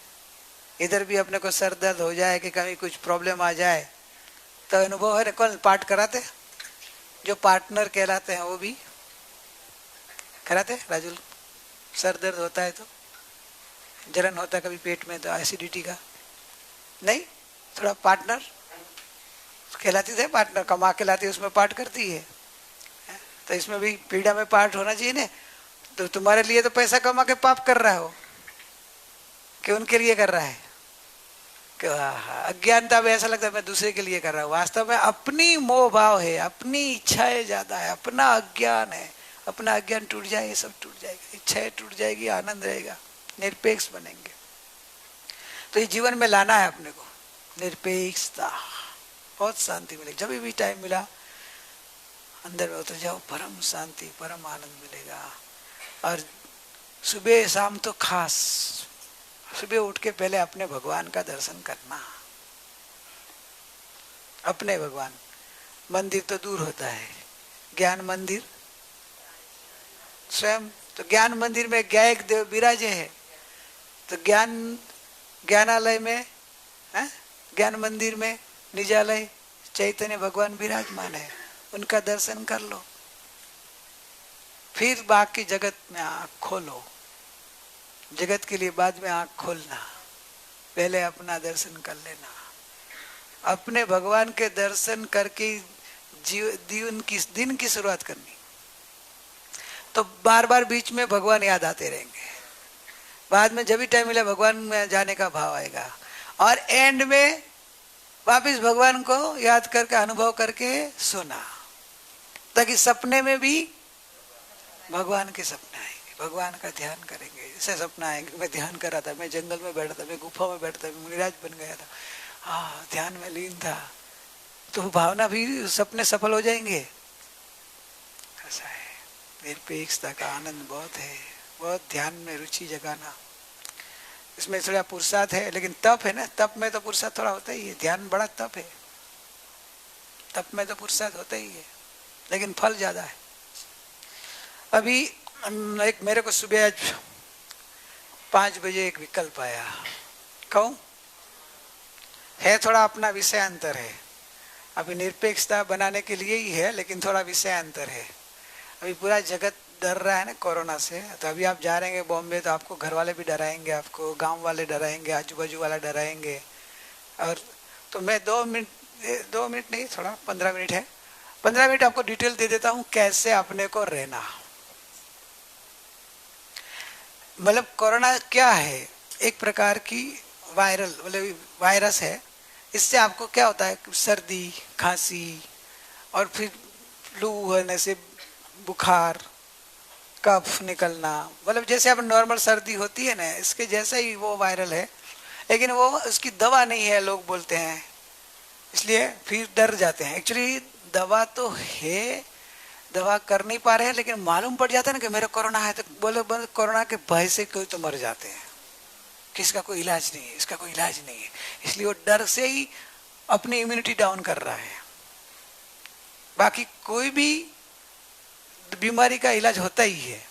इधर भी अपने को सर दर्द हो जाए कि कभी कुछ प्रॉब्लम आ जाए तो अनुभव है। कौन पाठ कराते? जो पार्टनर कहलाते हैं वो भी कराते। राजुल, सर दर्द होता है तो जलन होता है कभी पेट में, तो एसिडिटी का नहीं, थोड़ा पार्टनर कहलाती थे। पार्टनर कमा के लाती है, उसमें पाठ करती है। तो इसमें भी पीड़ा में पाठ होना चाहिए ना। तो तुम्हारे लिए तो पैसा कमा के पाप कर रहा हो कि उनके लिए कर रहा है? कि अज्ञानता में ऐसा लगता है मैं दूसरे के लिए कर रहा हूँ। वास्तव में अपनी मोह भाव है, अपनी इच्छाएं ज्यादा है, अपना अज्ञान है। अपना अज्ञान टूट जाए ये सब टूट जाएगा, इच्छाएं टूट जाएगी, आनंद रहेगा, निरपेक्ष बनेंगे। तो ये जीवन में लाना है अपने को निरपेक्षता। बहुत शांति मिलेगी। जब भी टाइम मिला अंदर में उतर जाओ, परम शांति, परम आनंद मिलेगा। और सुबह शाम तो खास, सुबह उठ के पहले अपने भगवान का दर्शन करना। अपने भगवान, मंदिर तो दूर होता है, ज्ञान मंदिर स्वयं। तो ज्ञान मंदिर में ज्ञायक देव विराजे है, तो ज्ञानालय में ज्ञान मंदिर में निजालय चैतन्य भगवान विराजमान है, उनका दर्शन कर लो। फिर बाकी जगत में आंख खोलो। जगत के लिए बाद में आंख खोलना, पहले अपना दर्शन कर लेना। अपने भगवान के दर्शन करके दिन की शुरुआत करनी। तो बार बार बीच में भगवान याद आते रहेंगे। बाद में जब भी टाइम मिले भगवान में जाने का भाव आएगा, और एंड में वापिस भगवान को याद करके अनुभव करके सोना, ताकि सपने में भी भगवान के सपने आएंगे, भगवान का ध्यान करेंगे। ऐसे सपना आएंगे, मैं ध्यान कर रहा था, मैं जंगल में बैठा था, मैं गुफा में बैठा था, मैं मुनिराज बन गया था, हाँ ध्यान में लीन था, तो भावना भी सपने सफल हो जाएंगे। ऐसा है। निरपेक्षता का आनंद बहुत है। बहुत ध्यान में रुचि जगाना, इसमें थोड़ा पुरुषार्थ है, लेकिन तप है ना, तप में तो पुरुषार्थ थोड़ा होता ही है। ध्यान बड़ा तप है, तप में तो पुरुषार्थ होता ही है, लेकिन फल ज्यादा है। अभी एक मेरे को सुबह आज 5 बजे एक विकल्प आया, कहूं है थोड़ा अपना विषय अंतर है। अभी निरपेक्षता बनाने के लिए ही है, लेकिन थोड़ा विषय अंतर है। अभी पूरा जगत डर रहा है ना कोरोना से, तो अभी आप जा रहे हैं बॉम्बे तो आपको घर वाले भी डराएंगे, आपको गांव वाले डराएंगे, आजू बाजू वाला डराएंगे। और तो मैं 2 मिनट नहीं, थोड़ा 15 मिनट है, 15 मिनट आपको डिटेल दे देता हूँ कैसे अपने को रहना। मतलब कोरोना क्या है? एक प्रकार की वायरल मतलब वायरस है। इससे आपको क्या होता है? सर्दी, खांसी, और फिर फ्लू होने से बुखार, कफ निकलना, मतलब जैसे अब नॉर्मल सर्दी होती है ना, इसके जैसा ही वो वायरल है। लेकिन वो उसकी दवा नहीं है लोग बोलते हैं, इसलिए फिर डर जाते हैं। एक्चुअली दवा तो है, दवा कर नहीं पा रहे हैं, लेकिन मालूम पड़ जाता है ना कि मेरा कोरोना है, तो बोले कोरोना के भय से कोई तो मर जाते हैं कि इसका कोई इलाज नहीं है, इसका कोई इलाज नहीं है। इसलिए वो डर से ही अपनी इम्यूनिटी डाउन कर रहा है। बाकी कोई भी बीमारी का इलाज होता ही है,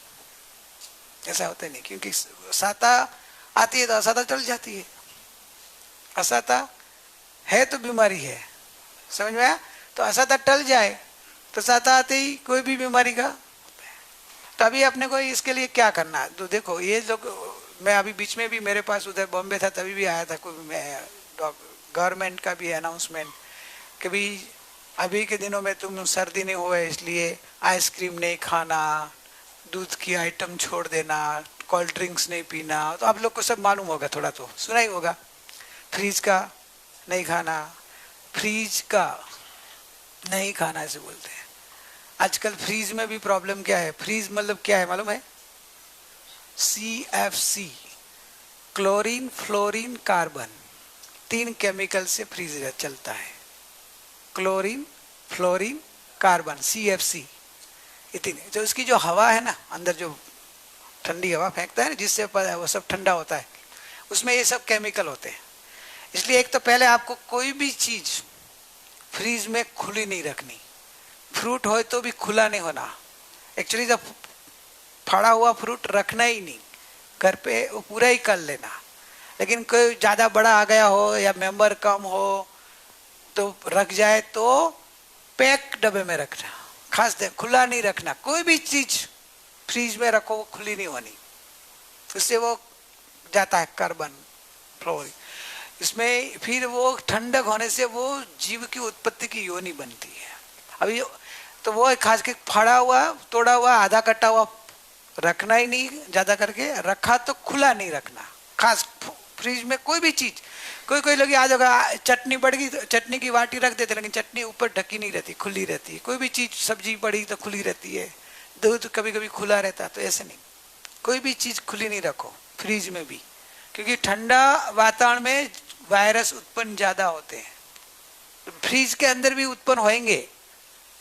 ऐसा होता ही नहीं, क्योंकि साता आती है तो असाता टल जाती है। असाता है तो बीमारी है, समझ में आया? तो असाता टल जाए तो साता आते ही कोई भी बीमारी का। तो अभी अपने को इसके लिए क्या करना है? तो देखो ये लोग, मैं अभी बीच में भी मेरे पास उधर बॉम्बे था तभी भी आया था कोई गवर्नमेंट का भी अनाउंसमेंट कि भी अभी के दिनों में तुम सर्दी नहीं हुआ है इसलिए आइसक्रीम नहीं खाना, दूध की आइटम छोड़ देना, कोल्ड ड्रिंक्स नहीं पीना। तो आप लोग को सब मालूम होगा, थोड़ा तो सुना ही होगा। फ्रीज का नहीं खाना, फ्रीज का नहीं खाना ऐसे बोलते हैं। आजकल फ्रीज में भी प्रॉब्लम क्या है? फ्रीज मतलब क्या है मालूम है? CFC, chlorine fluorine carbon, 3 chemical से फ्रीज चलता है। क्लोरीन फ्लोरीन कार्बन CFC, इतनी। तो इसकी जो हवा है ना, अंदर जो ठंडी हवा फेंकता है ना, जिससे वो सब ठंडा होता है, उसमें ये सब केमिकल होते हैं। इसलिए एक तो पहले आपको कोई भी चीज फ्रीज में खुली नहीं रखनी। फ्रूट हो तो भी खुला नहीं होना। एक्चुअली जब फड़ा हुआ फ्रूट रखना ही नहीं, घर पे वो पूरा ही कर लेना। लेकिन कोई ज़्यादा बड़ा आ गया हो या मेंबर कम हो तो रख जाए तो पैक डब्बे में रखना, खास दे खुला नहीं रखना। कोई भी चीज फ्रीज में रखो वो खुली नहीं होनी, उससे वो जाता है कार्बन फ्लोरीन इसमें। फिर वो ठंडक होने से वो जीव की उत्पत्ति की योनि बनती है। अभी तो वो खास के फाड़ा हुआ तोड़ा हुआ आधा कटा हुआ रखना ही नहीं, ज्यादा करके रखा तो खुला नहीं रखना। खास फ्रिज में कोई भी चीज, कोई लोग आज होगा चटनी पड़ गई तो चटनी की वाटी रख देते, लेकिन चटनी ऊपर ढकी नहीं रहती, खुली रहती है। कोई भी चीज सब्जी पड़ी तो खुली रहती है, दूध कभी कभी खुला रहता है। तो ऐसे नहीं, कोई भी चीज खुली नहीं रखो फ्रिज में भी, क्योंकि ठंडा वातावरण में वायरस उत्पन्न ज्यादा होते हैं। तो फ्रिज के अंदर भी उत्पन्न होंगे,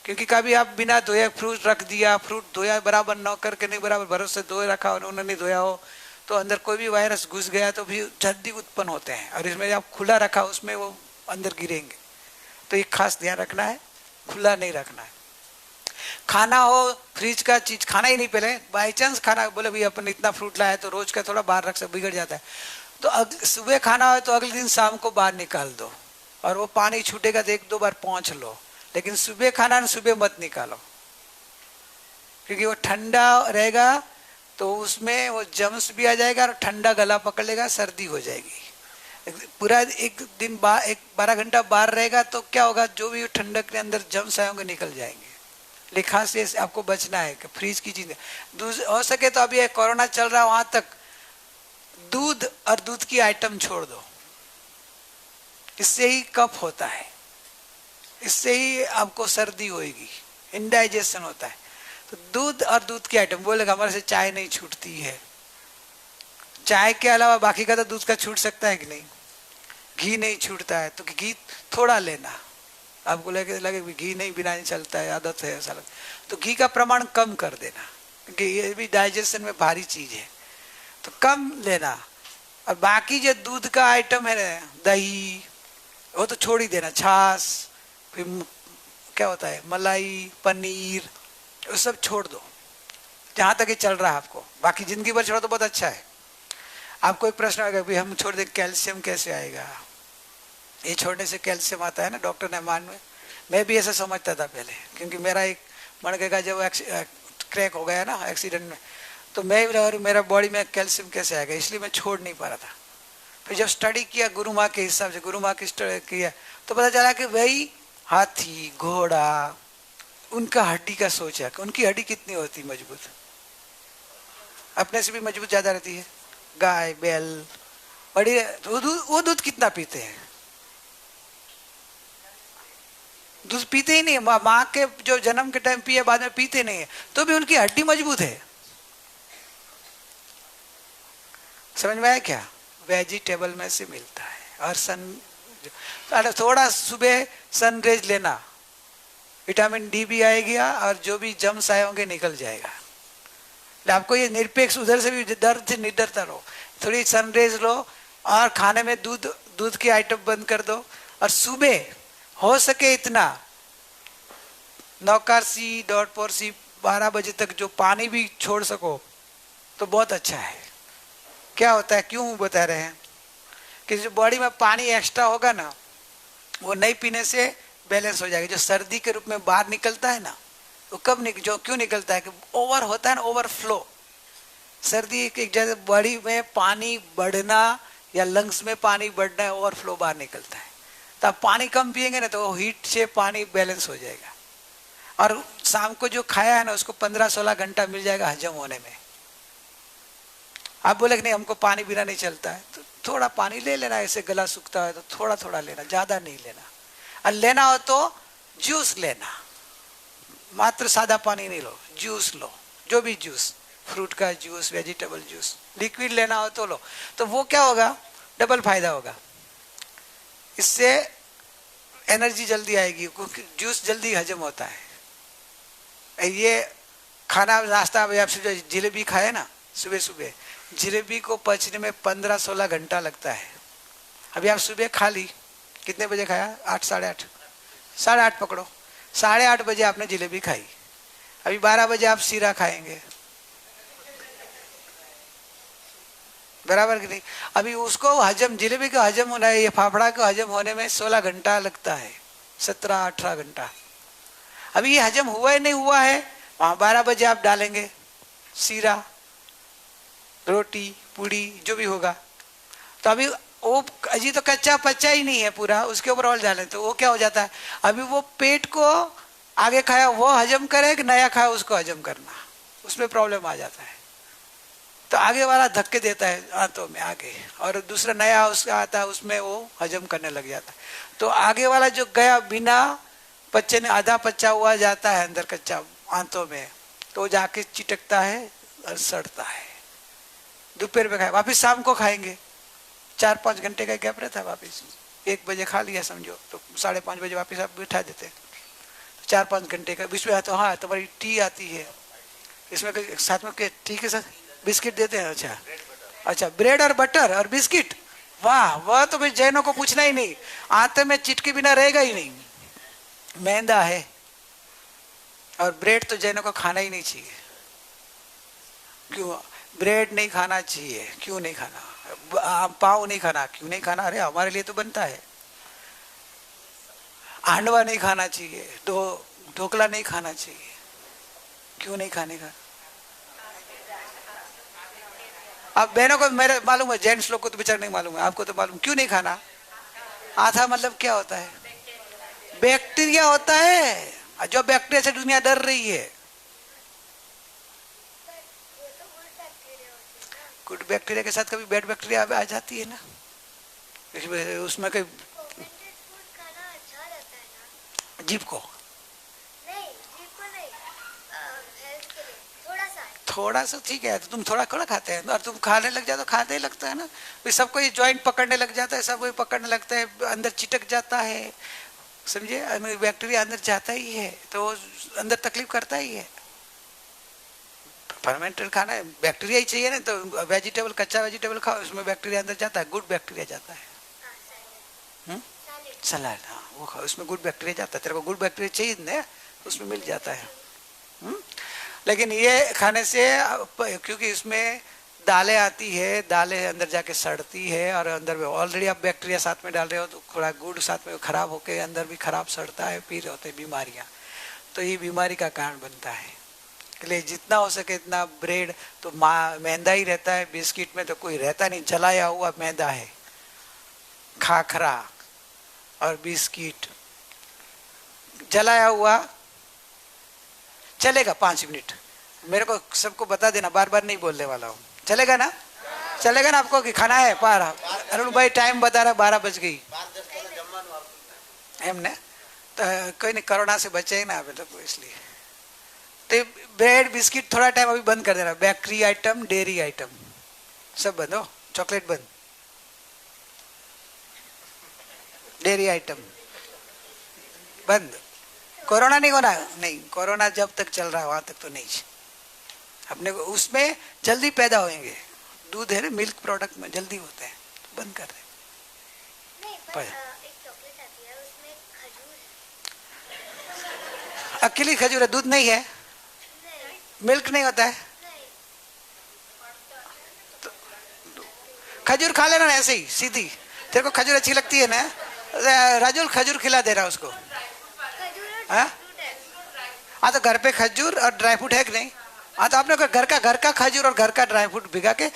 क्योंकि कभी आप बिना धोए फ्रूट रख दिया, फ्रूट धोया बराबर न करके नहीं, बराबर भरोसे धोए रखा उन्होंने नहीं धोया हो तो अंदर कोई भी वायरस घुस गया तो भी जल्दी उत्पन्न होते हैं। और इसमें आप खुला रखा उसमें वो अंदर गिरेंगे। तो एक खास ध्यान रखना है, खुला नहीं रखना है। खाना हो फ्रिज का चीज खाना ही नहीं, पहले बाई चांस खाना, बोले भाई अपन इतना फ्रूट लाया तो रोज का थोड़ा बाहर रख से बिगड़ जाता है, तो सुबह खाना हो तो अगले दिन शाम को बाहर निकाल दो, और वो पानी छूटेगा तो 1-2 बार पहुंच लो। लेकिन सुबह खाना सुबह मत निकालो, क्योंकि वो ठंडा रहेगा तो उसमें वो जम्स भी आ जाएगा और ठंडा गला पकड़ लेगा, सर्दी हो जाएगी। पूरा एक दिन 12 घंटा बाहर रहेगा तो क्या होगा, जो भी ठंडक के अंदर जम्स आएंगे निकल जाएंगे। लिखा से आपको बचना है कि फ्रीज की चीजें हो सके तो अभी कोरोना चल रहा है वहां तक दूध और दूध की आइटम छोड़ दो। इससे ही कफ होता है, इससे ही आपको सर्दी होगी, इंडाइजेशन होता है। तो दूध और दूध की आइटम, बोलेगा हमारे से चाय नहीं छूटती है, चाय के अलावा बाकी का तो दूध का छूट सकता है कि नहीं। घी नहीं छूटता है तो घी थोड़ा लेना, आपको लगे घी नहीं बिना नहीं चलता है, आदत है ऐसा लगे तो घी का प्रमाण कम कर देना, क्योंकि ये भी डाइजेशन में भारी चीज है तो कम लेना। और बाकी जो दूध का आइटम है, दही वो तो छोड़ ही देना, छाछ, फिर क्या होता है मलाई पनीर, वो सब छोड़ दो जहां तक ये चल रहा है आपको। बाकी जिंदगी भर छोड़ो तो बहुत अच्छा है। आपको एक प्रश्न आएगा भाई हम छोड़ दे कैल्शियम कैसे आएगा? ये छोड़ने से कैल्शियम आता है ना, डॉक्टर ने मान में। मैं भी ऐसा समझता था पहले, क्योंकि मेरा एक मणके का जब क्रैक हो गया ना एक्सीडेंट में, तो मैं और मेरा बॉडी में कैल्शियम कैसे आएगा, इसलिए मैं छोड़ नहीं पा रहा था। फिर जब स्टडी किया गुरु माँ के हिसाब से, गुरु माँ की स्टडी किया तो पता चला कि भाई हाथी घोड़ा उनका हड्डी का सोचा कि उनकी हड्डी कितनी होती मजबूत, अपने से भी मजबूत ज्यादा रहती है। गाय बैल बड़ी, वो दूध कितना पीते हैं, दूध पीते ही नहीं। माँ के जो जन्म के टाइम पिए बाद में पीते नहीं है, तो भी उनकी हड्डी मजबूत है। समझ में आया क्या? वेजिटेबल में से मिलता है। और थोड़ा सुबह सनरेज लेना, विटामिन डी भी आएगा और जो भी जम्स आए होंगे निकल जाएगा। आपको ये निरपेक्ष उधर से भी दर्द से निडरता रहो, थोड़ी सनरेज लो और खाने में दूध की आइटम बंद कर दो। और सुबह हो सके इतना नौकारसी डॉटपोरसी 12 बजे तक जो पानी भी छोड़ सको तो बहुत अच्छा है। क्या होता है, क्यों बता रहे हैं कि जो बॉडी में पानी एक्स्ट्रा होगा ना वो नहीं पीने से बैलेंस हो जाएगा। जो सर्दी के रूप में बाहर निकलता है ना वो जो क्यों निकलता है कि ओवर होता है ना, ओवरफ्लो। सर्दी एक जगह बॉडी में पानी बढ़ना या लंग्स में पानी बढ़ना है, ओवरफ्लो बाहर निकलता है। तो आप पानी कम पिएंगे ना तो हीट से पानी बैलेंस हो जाएगा। और शाम को जो खाया है ना उसको 15-16 घंटा मिल जाएगा हजम होने में। आप बोले कि नहीं हमको पानी बिना नहीं चलता है, तो थोड़ा पानी ले लेना, ऐसे गला सूखता है तो थोड़ा थोड़ा लेना, ज्यादा नहीं लेना। और लेना हो तो जूस लेना, मात्र सादा पानी नहीं लो, जूस लो, जो भी जूस, फ्रूट का जूस, वेजिटेबल जूस, लिक्विड लेना हो तो लो। तो वो क्या होगा, डबल फायदा होगा। इससे एनर्जी जल्दी आएगी क्योंकि जूस जल्दी हजम होता है। ये खाना नाश्ता आपसे जो जलेबी खाए ना सुबह सुबह, जलेबी को पचने में 15-16 घंटा लगता है। अभी आप सुबह खा ली, कितने बजे खाया, 8 साढ़े आठ पकड़ो, 8:30 बजे आपने जलेबी खाई, अभी 12 बजे आप सीरा खाएंगे, बराबर कि नहीं। अभी उसको हजम, जलेबी का हजम होना है, ये फाफड़ा का हजम होने में 16 घंटा लगता है, 17-18 घंटा। अभी ये हजम हुआ है नहीं हुआ है, वहां 12 बजे आप डालेंगे सीरा, रोटी, पूड़ी, जो भी होगा। तो अभी वो अजी तो कच्चा पच्चा ही नहीं है पूरा, उसके ऊपर और डालें तो वो क्या हो जाता है, अभी वो पेट को आगे खाया वो हजम करे कि नया खाया उसको हजम करना, उसमें प्रॉब्लम आ जाता है। तो आगे वाला धक्के देता है आंतों में आगे, और दूसरा नया उसका आता है उसमें वो हजम करने लग जाता है। तो आगे वाला जो गया बिना पच्चे ने आधा पच्चा हुआ जाता है अंदर कच्चा आंतों में, तो जाके चिटकता है और सड़ता है। दोपहर में खाए, वापिस शाम को खाएंगे, 4-5 घंटे का गैप रहता है। वापिस 1 बजे खा लिया समझो तो 5:30 बजे वापिस आप बिठा देते, 4-5 घंटे का बीच में। तो हाँ तुम्हारी टी आती है, इसमें साथ में टी के साथ बिस्किट देते हैं। अच्छा ब्रेड और बटर और बिस्किट, वाह, वह तो भाई जैनों को पूछना ही नहीं, आते में चिटके बिना रहेगा ही नहीं। मैदा है और ब्रेड तो जैनों को खाना ही नहीं चाहिए। क्यों ब्रेड नहीं खाना चाहिए, क्यों नहीं खाना, पाव नहीं खाना, क्यों नहीं खाना, अरे हमारे लिए तो बनता है। हांडवा नहीं खाना चाहिए, ढोकला नहीं खाना चाहिए, क्यों नहीं खाने का। अब बहनों को मेरे मालूम है, जेंट्स लोग को तो बेचारा नहीं मालूम है, आपको तो मालूम। क्यों नहीं खाना, आधा मतलब क्या होता है, बैक्टीरिया होता है, जो बैक्टीरिया से दुनिया डर रही है। गुड बैक्टीरिया के साथ कभी बैड बैक्टीरिया आ जाती है ना, उसमें कहीं जीभ को थोड़ा सा ठीक है, तो तुम थोड़ा थोड़ा खाते हैं और तुम खाने लग जाते, तो खाते ही लगता है ना। फिर सबको ये जॉइंट पकड़ने लग जाता है, सबको पकड़ने लगता है, अंदर चिटक जाता है, समझे, बैक्टीरिया अंदर जाता ही है तो अंदर तकलीफ करता ही है। फर्मेंटेड खाना है, बैक्टीरिया ही चाहिए ना, तो वेजिटेबल, कच्चा वेजिटेबल खाओ, उसमें बैक्टीरिया अंदर जाता है, गुड बैक्टीरिया जाता है। सलाद, हाँ वो खाओ, उसमें गुड बैक्टीरिया जाता है। तेरे को गुड बैक्टीरिया चाहिए ना, उसमें मिल जाता है। लेकिन ये खाने से, क्योंकि इसमें दालें आती है, दालें अंदर जाके सड़ती है और अंदर में ऑलरेडी आप बैक्टीरिया साथ में डाल रहे हो, तो थोड़ा गुड़ साथ में खराब होके अंदर भी खराब सड़ता है, फिर होते बीमारियां। तो ये बीमारी का कारण बनता है। इसलिए जितना हो सके इतना ब्रेड तो मैदा ही रहता है, बिस्किट में तो कोई रहता नहीं, जलाया हुआ मैदा है। खाखरा और बिस्किट जलाया हुआ चलेगा 5 मिनट, मेरे को सबको बता देना, बार बार नहीं बोलने वाला हूँ, चलेगा ना, चलेगा ना आपको कि खाना है पार। अरुण भाई टाइम बता रहा 12 बज गई एमने, तो कोई नहीं, कोरोना से बचे ना अभी तो इसलिए। तो ब्रेड बिस्किट थोड़ा टाइम अभी बंद कर देना, बेकरी आइटम, डेयरी आइटम सब बंद हो, चॉकलेट बंद, डेयरी आइटम बंद। कोरोना नहीं होना, नहीं, कोरोना जब तक चल रहा है वहां तक तो नहीं, अपने को उसमें जल्दी पैदा होंगे, दूध है ना, मिल्क प्रोडक्ट में जल्दी होते हैं, तो बंद कर दे। अकेली खजूर है, दूध नहीं है, मिल्क नहीं होता है, तो खजूर खा लेना ना ऐसे ही सीधी। तेरे को खजूर अच्छी लगती है ना, राजुल खजूर खिला दे रहा उसको। हाँ तो घर पे खजूर और ड्राई फ्रूट है कि नहीं? हाँ तो आपने घर का खजूर और घर का ड्राई फ्रूट भिगा के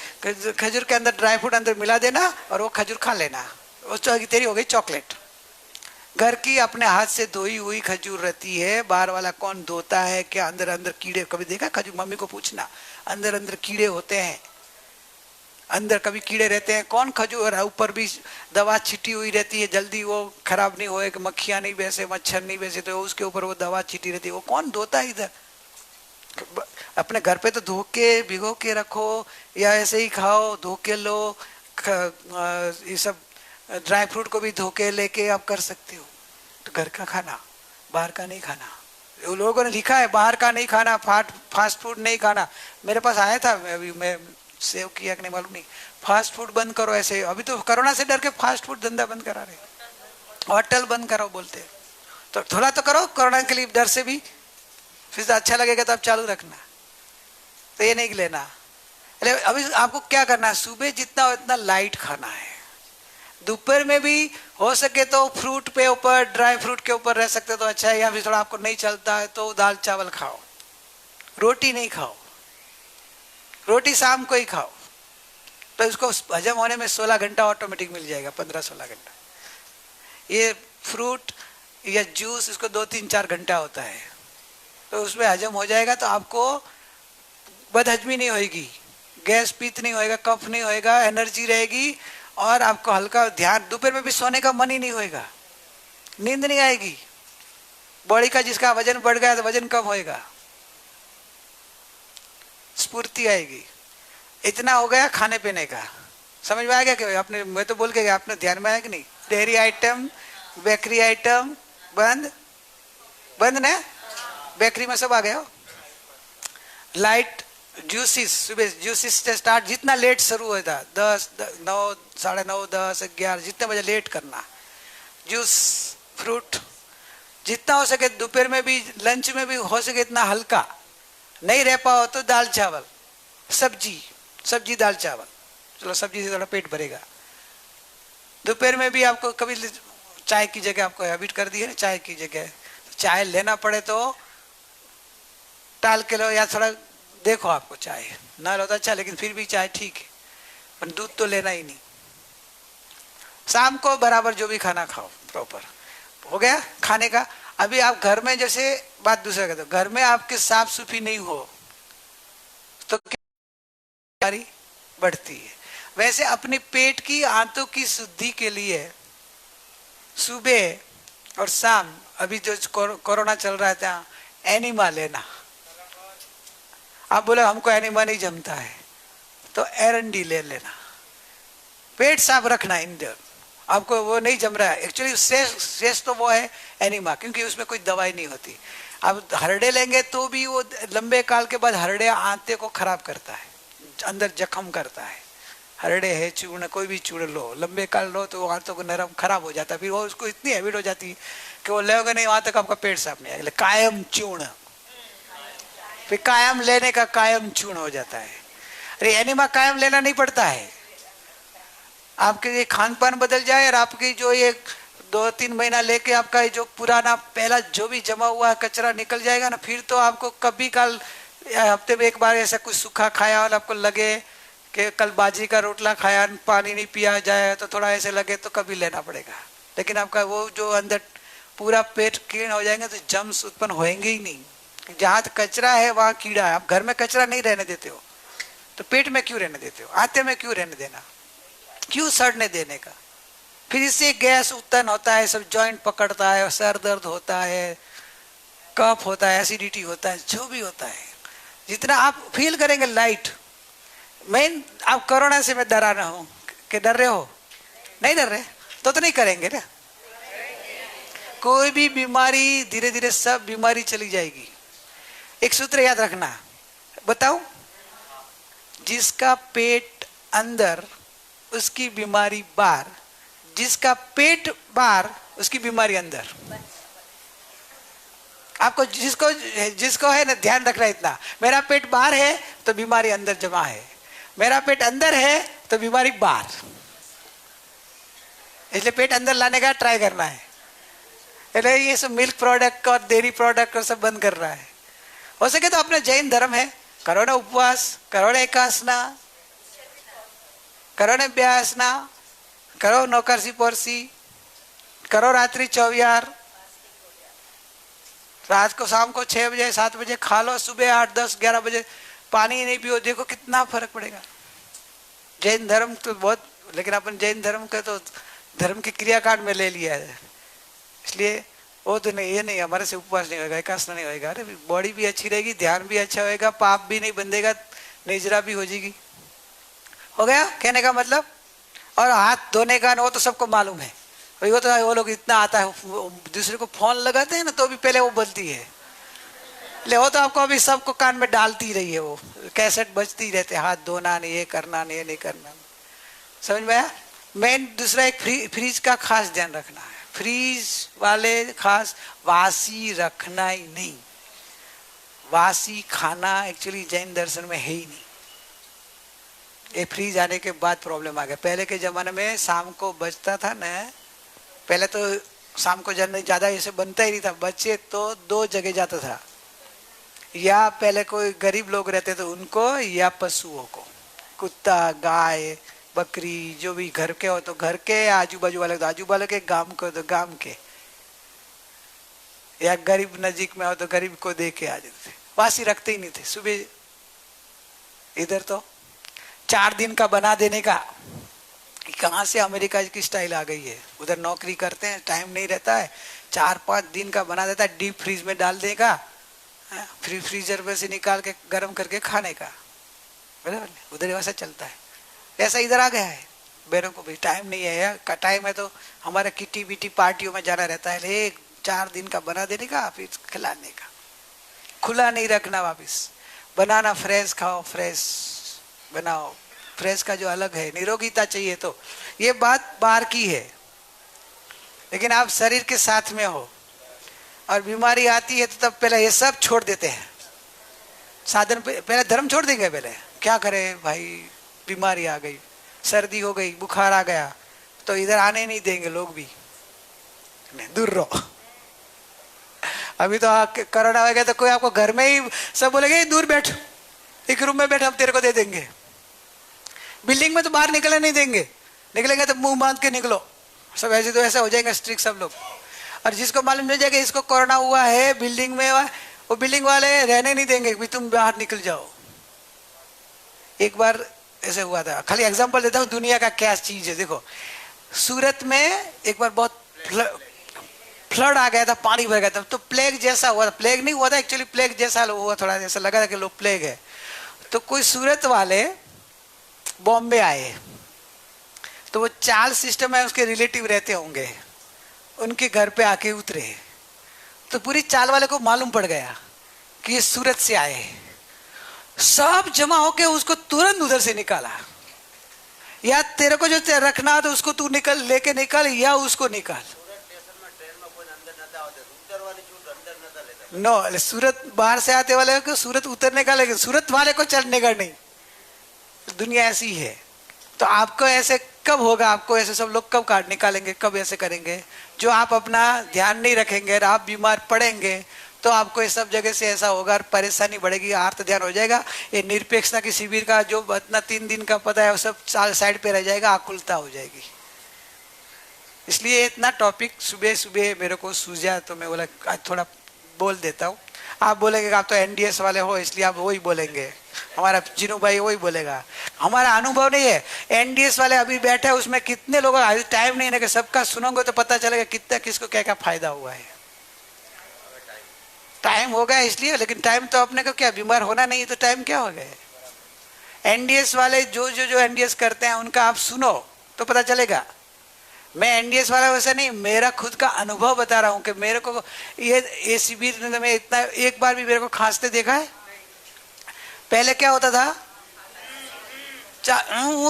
खजूर के अंदर ड्राई फ्रूट अंदर मिला देना और वो खजूर खा लेना, वो तेरी हो गई चॉकलेट। घर की अपने हाथ से धोई हुई खजूर रहती है, बाहर वाला कौन धोता है क्या? अंदर अंदर कीड़े, कभी देखा खजूर? मम्मी को पूछना, अंदर अंदर कीड़े होते हैं, अंदर कभी कीड़े रहते हैं। कौन खजूर, ऊपर भी दवा छिटी हुई रहती है, जल्दी वो खराब नहीं होए, मक्खियां नहीं बैसे, मच्छर नहीं बैसे, तो उसके ऊपर वो दवा छिटी रहती है, वो कौन धोता है इधर? अपने घर पे तो धो के भिगो के रखो या ऐसे ही खाओ, धो के लो। ये सब ड्राई फ्रूट को भी धो के लेके आप कर सकते हो। तो घर का खाना, बाहर का नहीं खाना। वो लोगों ने लिखा है बाहर का नहीं खाना, फास्ट फूड नहीं खाना। मेरे पास आया था, अभी मैं सेव किया कि नहीं मालूम नहीं, फास्ट फूड बंद करो ऐसे। अभी तो कोरोना से डर के फास्ट फूड धंधा बंद करा रहे, होटल बंद करो बोलते। तो थोड़ा तो करो कोरोना के लिए, डर से भी, फिर तो अच्छा लगेगा तो आप चालू रखना। तो ये नहीं लेना। अभी आपको क्या करना है, सुबह जितना हो इतना लाइट खाना है। दोपहर में भी हो सके तो फ्रूट पे ऊपर, ड्राई फ्रूट के ऊपर रह सकते तो अच्छा है, या फिर थोड़ा आपको नहीं चलता है तो दाल चावल खाओ, रोटी नहीं खाओ, रोटी शाम को ही खाओ। तो उसको हजम होने में 16 घंटा ऑटोमेटिक मिल जाएगा, 15-16 घंटा। ये फ्रूट या जूस इसको 2-3-4 घंटा होता है, तो उसमें हजम हो जाएगा। तो आपको बदहजमी नहीं होगी, गैस पीत नहीं होएगा, कफ नहीं होएगा, एनर्जी रहेगी और आपको हल्का ध्यान। दोपहर में भी सोने का मन ही नहीं होएगा, नींद नहीं आएगी। बॉडी का जिसका वजन बढ़ गया तो वजन कम होएगा, स्फूर्ति आएगी। इतना हो गया खाने पीने का। समझ में आ गया कि आपने, मैं तो बोल के गया, आपने ध्यान में आया कि नहीं? डेयरी आइटम, बेकरी आइटम बंद, बंद ना, बेकरी में सब आ गया। लाइट जूसिस, सुबह जूसिस से स्टार्ट, जितना लेट शुरू होता, 10, 9, 9:30, 10, 11, जितने बजे लेट करना। जूस, फ्रूट जितना हो सके, दोपहर में भी, लंच में भी हो सके इतना हल्का। नहीं रह पाओ तो दाल चावल, सब्जी दाल चावल, चलो सब्जी से थोड़ा पेट भरेगा। दोपहर में भी आपको कभी चाय की जगह, आपको हैबिट कर दी है ना चाय की जगह, चाय लेना पड़े तो टाल के लो, या थोड़ा देखो आपको चाय ना लो तो अच्छा, लेकिन फिर भी चाय ठीक है, पर दूध तो लेना ही नहीं। शाम को बराबर जो भी खाना खाओ, प्रॉपर हो गया खाने का। अभी आप घर में, जैसे बात दूसरा कहते हो, घर में आपके साफ सुथरी नहीं हो तो बीमारी बढ़ती है। वैसे अपने पेट की, आंतों की शुद्धि के लिए सुबह और शाम, अभी जो कोरोना चल रहा था, एनिमा लेना। आप बोले हमको एनिमा नहीं जमता है तो एरंडी ले लेना, पेट साफ रखना। इंदर आपको वो नहीं जम रहा है, एक्चुअली शेष तो वो है एनिमा, क्योंकि उसमें कोई दवाई नहीं होती। अब हरड़े लेंगे तो भी वो लंबे काल के बाद हरड़े आंते को खराब करता है, अंदर जख्म करता है। हरड़े है, चूर्ण, कोई भी चूर्ण लो, लंबे काल लो तो आंतों को नरम खराब हो जाता है, फिर वो उसको इतनी हैबिट हो जाती है कि वो लेोगे नहीं, वहां तक आपका पेट साफ नहीं आएगा। कायम चूर्ण, फिर कायम लेने का कायम चूर्ण हो जाता है। अरे एनिमा कायम लेना नहीं पड़ता है, आपके ये खान पान बदल जाए और आपकी जो ये 2-3 महीना लेके आपका जो पुराना पहला जो भी जमा हुआ कचरा निकल जाएगा ना, फिर तो आपको कभी कल हफ्ते में एक बार ऐसा कुछ सूखा खाया और आपको लगे कि कल बाजी का रोटला खाया, पानी नहीं पिया जाए तो थोड़ा ऐसे लगे तो कभी लेना पड़ेगा। लेकिन आपका वो जो अंदर पूरा पेट क्लीन हो जाएंगे तो जम्स उत्पन्न होएंगे ही नहीं। जहाँ कचरा है वहाँ कीड़ा है। आप घर में कचरा नहीं रहने देते हो तो पेट में क्यों रहने देते हो? आते में क्यों रहने देना, क्यों सड़ने देने का? फिर इससे गैस उत्पन्न होता है, सब जॉइंट पकड़ता है, सर दर्द होता है, कफ होता है, एसिडिटी होता है, जो भी होता है। जितना आप फील करेंगे लाइट। मैं आप कोरोना से मैं डरा ना हूं कि डर रहे हो? नहीं डर रहे तो नहीं करेंगे ना। कोई भी बीमारी धीरे धीरे सब बीमारी चली जाएगी। एक सूत्र याद रखना, बताओ, जिसका पेट अंदर उसकी बीमारी बाहर, जिसका पेट बाहर उसकी बीमारी अंदर। आपको जिसको जिसको है ना ध्यान रखना है इतना, मेरा पेट बाहर है तो बीमारी अंदर जमा है, मेरा पेट अंदर है तो बीमारी बाहर, इसलिए पेट अंदर लाने का ट्राई करना है। इसलिए ये सब मिल्क प्रोडक्ट और डेयरी प्रोडक्ट और सब बंद कर रहा है। हो सके तो अपना जैन धर्म है, करो ना उपवास, करो ना एकासना, करो ना ब्यासना, करो नौकरसी पोरसी, करो रात्रि चौविहार, रात को शाम को 6 बजे 7 बजे खा लो, सुबह 8 10 11 बजे पानी नहीं पियो, देखो कितना फर्क पड़ेगा। जैन धर्म तो बहुत, लेकिन अपन जैन धर्म का तो धर्म के क्रियाकांड में ले लिया है, इसलिए वो तो नहीं, ये नहीं हमारे से उपवास नहीं होगा, एकासना नहीं होगा। अरे बॉडी भी अच्छी रहेगी, ध्यान भी अच्छा होएगा, पाप भी नहीं बंधेगा, निजरा भी हो जाएगी। हो गया कहने का मतलब। और हाथ धोने का वो तो सबको मालूम है, वो तो वो लोग इतना आता है, दूसरे को फोन लगाते हैं ना तो भी पहले वो बोलती है, ले वो तो आपको अभी सबको कान में डालती रही है, वो कैसेट बजती रहते, हाथ धोना नहीं, ये करना नहीं, ये नहीं करना। समझ में आया। मेन दूसरा एक फ्रीज का खास ध्यान रखना है, फ्रीज वाले खास वासी रखना ही नहीं। वासी खाना एक्चुअली जैन दर्शन में है ही नहीं। ये फ्रीज आने के बाद प्रॉब्लम आ गया। पहले के जमाने में शाम को बचता था ना, पहले तो शाम को ज्यादा ऐसे बनता ही नहीं था, बच्चे तो 2 जगह जाता था, या पहले कोई गरीब लोग रहते थे उनको, या पशुओं को, कुत्ता गाय बकरी जो भी घर के हो तो घर के, आजू बाजू वाले तो आजू बाजू के, गांव को तो गांव के, या गरीब नजीक में हो तो गरीब को दे के आ जाते थे। वासी रखते ही नहीं थे। सुबह इधर तो 4 दिन का बना देने का, कहाँ से अमेरिका की स्टाइल आ गई है, उधर नौकरी करते हैं, टाइम नहीं रहता है, 4-5 दिन का बना देता है, डीप फ्रीज में डाल देगा, फ्रीजर में से निकाल के गर्म करके खाने का, बराबर। उधर वैसा चलता है, ऐसा इधर आ गया है। बेरों को भी टाइम नहीं है यार, टाइम है तो हमारा किटी बिटी पार्टियों में जाना रहता है, 4 दिन का बना देने का, फिर खिलाने का, खुला नहीं रखना, वापिस बनाना, फ्रेश खाओ, फ्रेश बनाओ, फ्रेश का जो अलग है, निरोगीता चाहिए। तो ये बात बाहर की है, लेकिन आप शरीर के साथ में हो और बीमारी आती है तो तब पहले ये सब छोड़ देते हैं, साधन पहले धर्म छोड़ देंगे। पहले क्या करें भाई, बीमारी आ गई, सर्दी हो गई, बुखार आ गया, तो इधर आने नहीं देंगे लोग भी, नहीं, दूर रहो। अभी तो कोरोना हो गया तो कोई आपको घर में ही सब बोलेंगे दूर बैठ, एक रूम में बैठ, हम तेरे को दे देंगे। बिल्डिंग में तो बाहर निकलने नहीं देंगे, निकलेंगे तो मुंह बांध के निकलो, सब ऐसे तो ऐसा हो जाएगा स्ट्रिक्ट सब लोग। और जिसको मालूम हो जाएगा इसको कोरोना हुआ है बिल्डिंग में, वो बिल्डिंग वाले रहने नहीं देंगे भी तुम बाहर निकल जाओ। एक बार ऐसे हुआ था, खाली एग्जांपल देता हूँ दुनिया का क्या चीज है। देखो सूरत में एक बार बहुत फ्लड आ गया था, पानी भर गया था, तो प्लेग जैसा हुआ था, प्लेग नहीं हुआ था एक्चुअली, प्लेग जैसा हुआ, थोड़ा ऐसा लगा था कि लोग प्लेग है। तो कोई सूरत वाले बॉम्बे आए, तो वो चाल सिस्टम है, उसके रिलेटिव रहते होंगे, उनके घर पे आके उतरे, तो पूरी चाल वाले को मालूम पड़ गया कि ये सूरत से आए, सब जमा होके उसको तुरंत उधर से निकाला। या तेरे को जो रखना तो उसको तू निकल, लेके निकल, या उसको निकाल। नो, सूरत बाहर से आते वाले को सूरत उतरने का, लेकिन सूरत वाले को चढ़ने का नहीं। दुनिया ऐसी है। तो आपको ऐसे कब होगा, आपको ऐसे सब लोग कब काट निकालेंगे, कब ऐसे करेंगे? जो आप अपना ध्यान नहीं रखेंगे और आप बीमार पड़ेंगे तो आपको इस सब जगह से ऐसा होगा और परेशानी बढ़ेगी, आर्त ध्यान हो जाएगा। ये निरपेक्षता की शिविर का जो इतना 3 दिन का पता है वो सब साइड पे रह जाएगा, आकुलता हो जाएगी। इसलिए इतना टॉपिक सुबह सुबह मेरे को सूझा तो मैं बोला आज थोड़ा बोल देता हूँ। आप बोलेंगे आप तो एनडीएस वाले हो इसलिए आप वही बोलेंगे, हमारा जिनू भाई वही बोलेगा। हमारा अनुभव नहीं है, एनडीएस वाले अभी बैठे हैं उसमें कितने लोग, टाइम नहीं है कि सबका सुनोगे तो पता चलेगा कितना किसको क्या क्या फायदा हुआ है। टाइम हो गया इसलिए, लेकिन टाइम तो अपने को क्या बीमार होना नहीं, तो टाइम क्या हो गया। एनडीएस वाले जो एनडीएस करते हैं उनका आप सुनो तो पता चलेगा। मैं एनडीएस वाला वैसा नहीं, मेरा खुद का अनुभव बता रहा हूँ कि मेरे को ये शिविर में इतना एक बार भी मेरे को खांसते देखा है। पहले क्या होता था,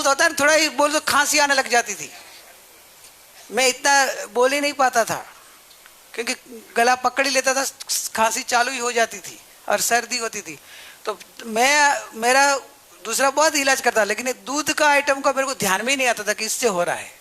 होता है थोड़ा ही बोल तो खांसी आने लग जाती थी, मैं इतना बोल ही नहीं पाता था क्योंकि गला पकड़ ही लेता था, खांसी चालू ही हो जाती थी और सर्दी होती थी। तो मेरा दूसरा बहुत इलाज करता, लेकिन ये दूध का आइटम का मेरे को ध्यान में ही नहीं आता था कि इससे हो रहा है।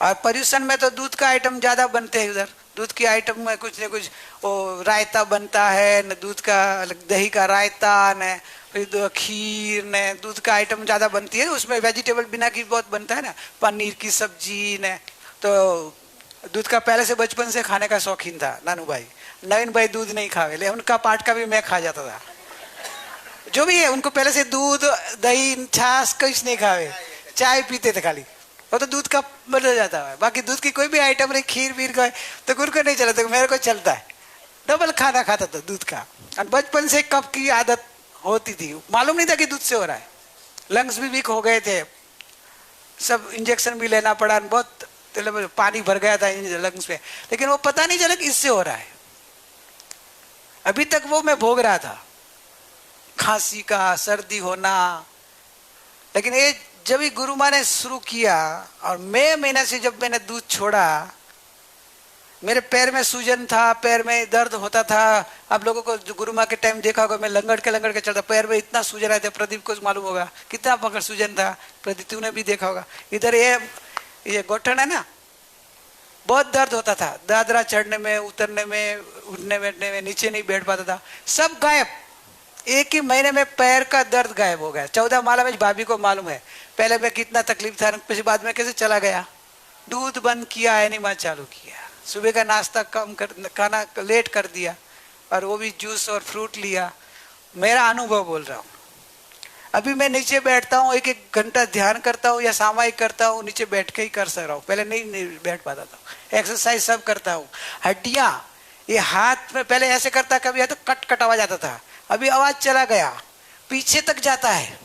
और पर्यूषण में तो दूध का आइटम ज्यादा बनते हैं उधर। दूध की आइटम में कुछ न कुछ वो रायता बनता है न, दूध का दही का रायता न, फिर खीर न, दूध का आइटम ज्यादा बनती है। उसमें वेजिटेबल बिना की बहुत बनता है ना, पनीर की सब्जी न। तो दूध का पहले से बचपन से खाने का शौकीन था नानू भाई। नवीन भाई दूध नहीं खावे, लेकिन उनका पार्ट का भी मैं खा जाता था। जो भी है उनको पहले से दूध दही छाछ कुछ नहीं खावे, चाय पीते थे खाली। वो तो दूध का बदल जाता है, बाकी दूध की कोई भी आइटम नहीं, खीर वीर का तो गुरु को नहीं चला, तो मेरे को चलता है। डबल खाना खाता था दूध का। और बचपन से कफ की आदत होती थी, मालूम नहीं था कि दूध से हो रहा है। लंग्स भी वीक हो गए थे, सब इंजेक्शन भी लेना पड़ा, बहुत पानी भर गया था लंग्स पे, लेकिन वो पता नहीं चला कि इससे हो रहा है। अभी तक वो मैं भोग रहा था, खांसी का, सर्दी होना। लेकिन ये जब ही गुरु माँ ने शुरू किया और मई महीना से जब मैंने दूध छोड़ा, मेरे पैर में सूजन था, पैर में दर्द होता था। आप लोगों को जो गुरु माँ के टाइम देखा होगा, मैं लंगड़ के चलता, पैर में इतना सूजन आया था। प्रदीप को मालूम होगा कितना पकड़ सूजन था, प्रदीप तूने भी देखा होगा। इधर ये गोठन है ना, बहुत दर्द होता था, दादरा चढ़ने में, उतरने में, उठने बैठने में, नीचे नहीं बैठ पाता था, सब गायब। एक ही महीने में पैर का दर्द गायब हो गया। 14 माला में भाभी को मालूम है पहले में कितना तकलीफ था, फिर बाद में कैसे चला गया। दूध बंद किया, एनिमा चालू किया, सुबह का नाश्ता कम कर, खाना लेट कर दिया, और वो भी जूस और फ्रूट लिया। मेरा अनुभव बोल रहा हूँ। अभी मैं नीचे बैठता हूँ, 1-1 घंटा ध्यान करता हूँ या सामायिक करता हूँ, नीचे बैठ के ही कर सक रहा हूँ। पहले नहीं बैठ पाता था। एक्सरसाइज सब करता हूँ। हड्डियां, ये हाथ में पहले ऐसे करता, कभी तो कट आवाज आता था, अभी आवाज चला गया, पीछे तक जाता है,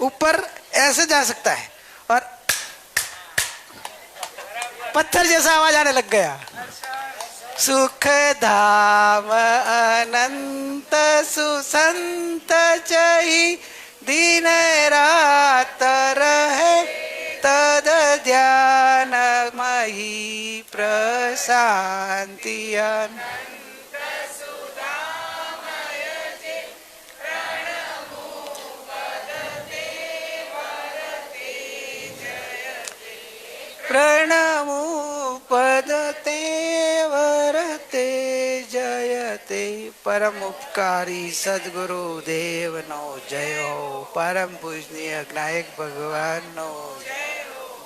ऊपर ऐसे जा सकता है, और पत्थर जैसा आवाज आने लग गया। सुख धाम अनंत सुसंत चही, दिन रात रहे तद ध्यान मही प्रशांतियन। प्रणमुपदते वरते जयते। परम उपकारी सदगुरु देव नो जय हो। परम पूजनीय नायक भगवान नो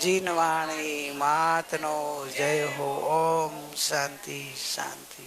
जीनवाणी मात नो जय हो। ओम शांति शांति।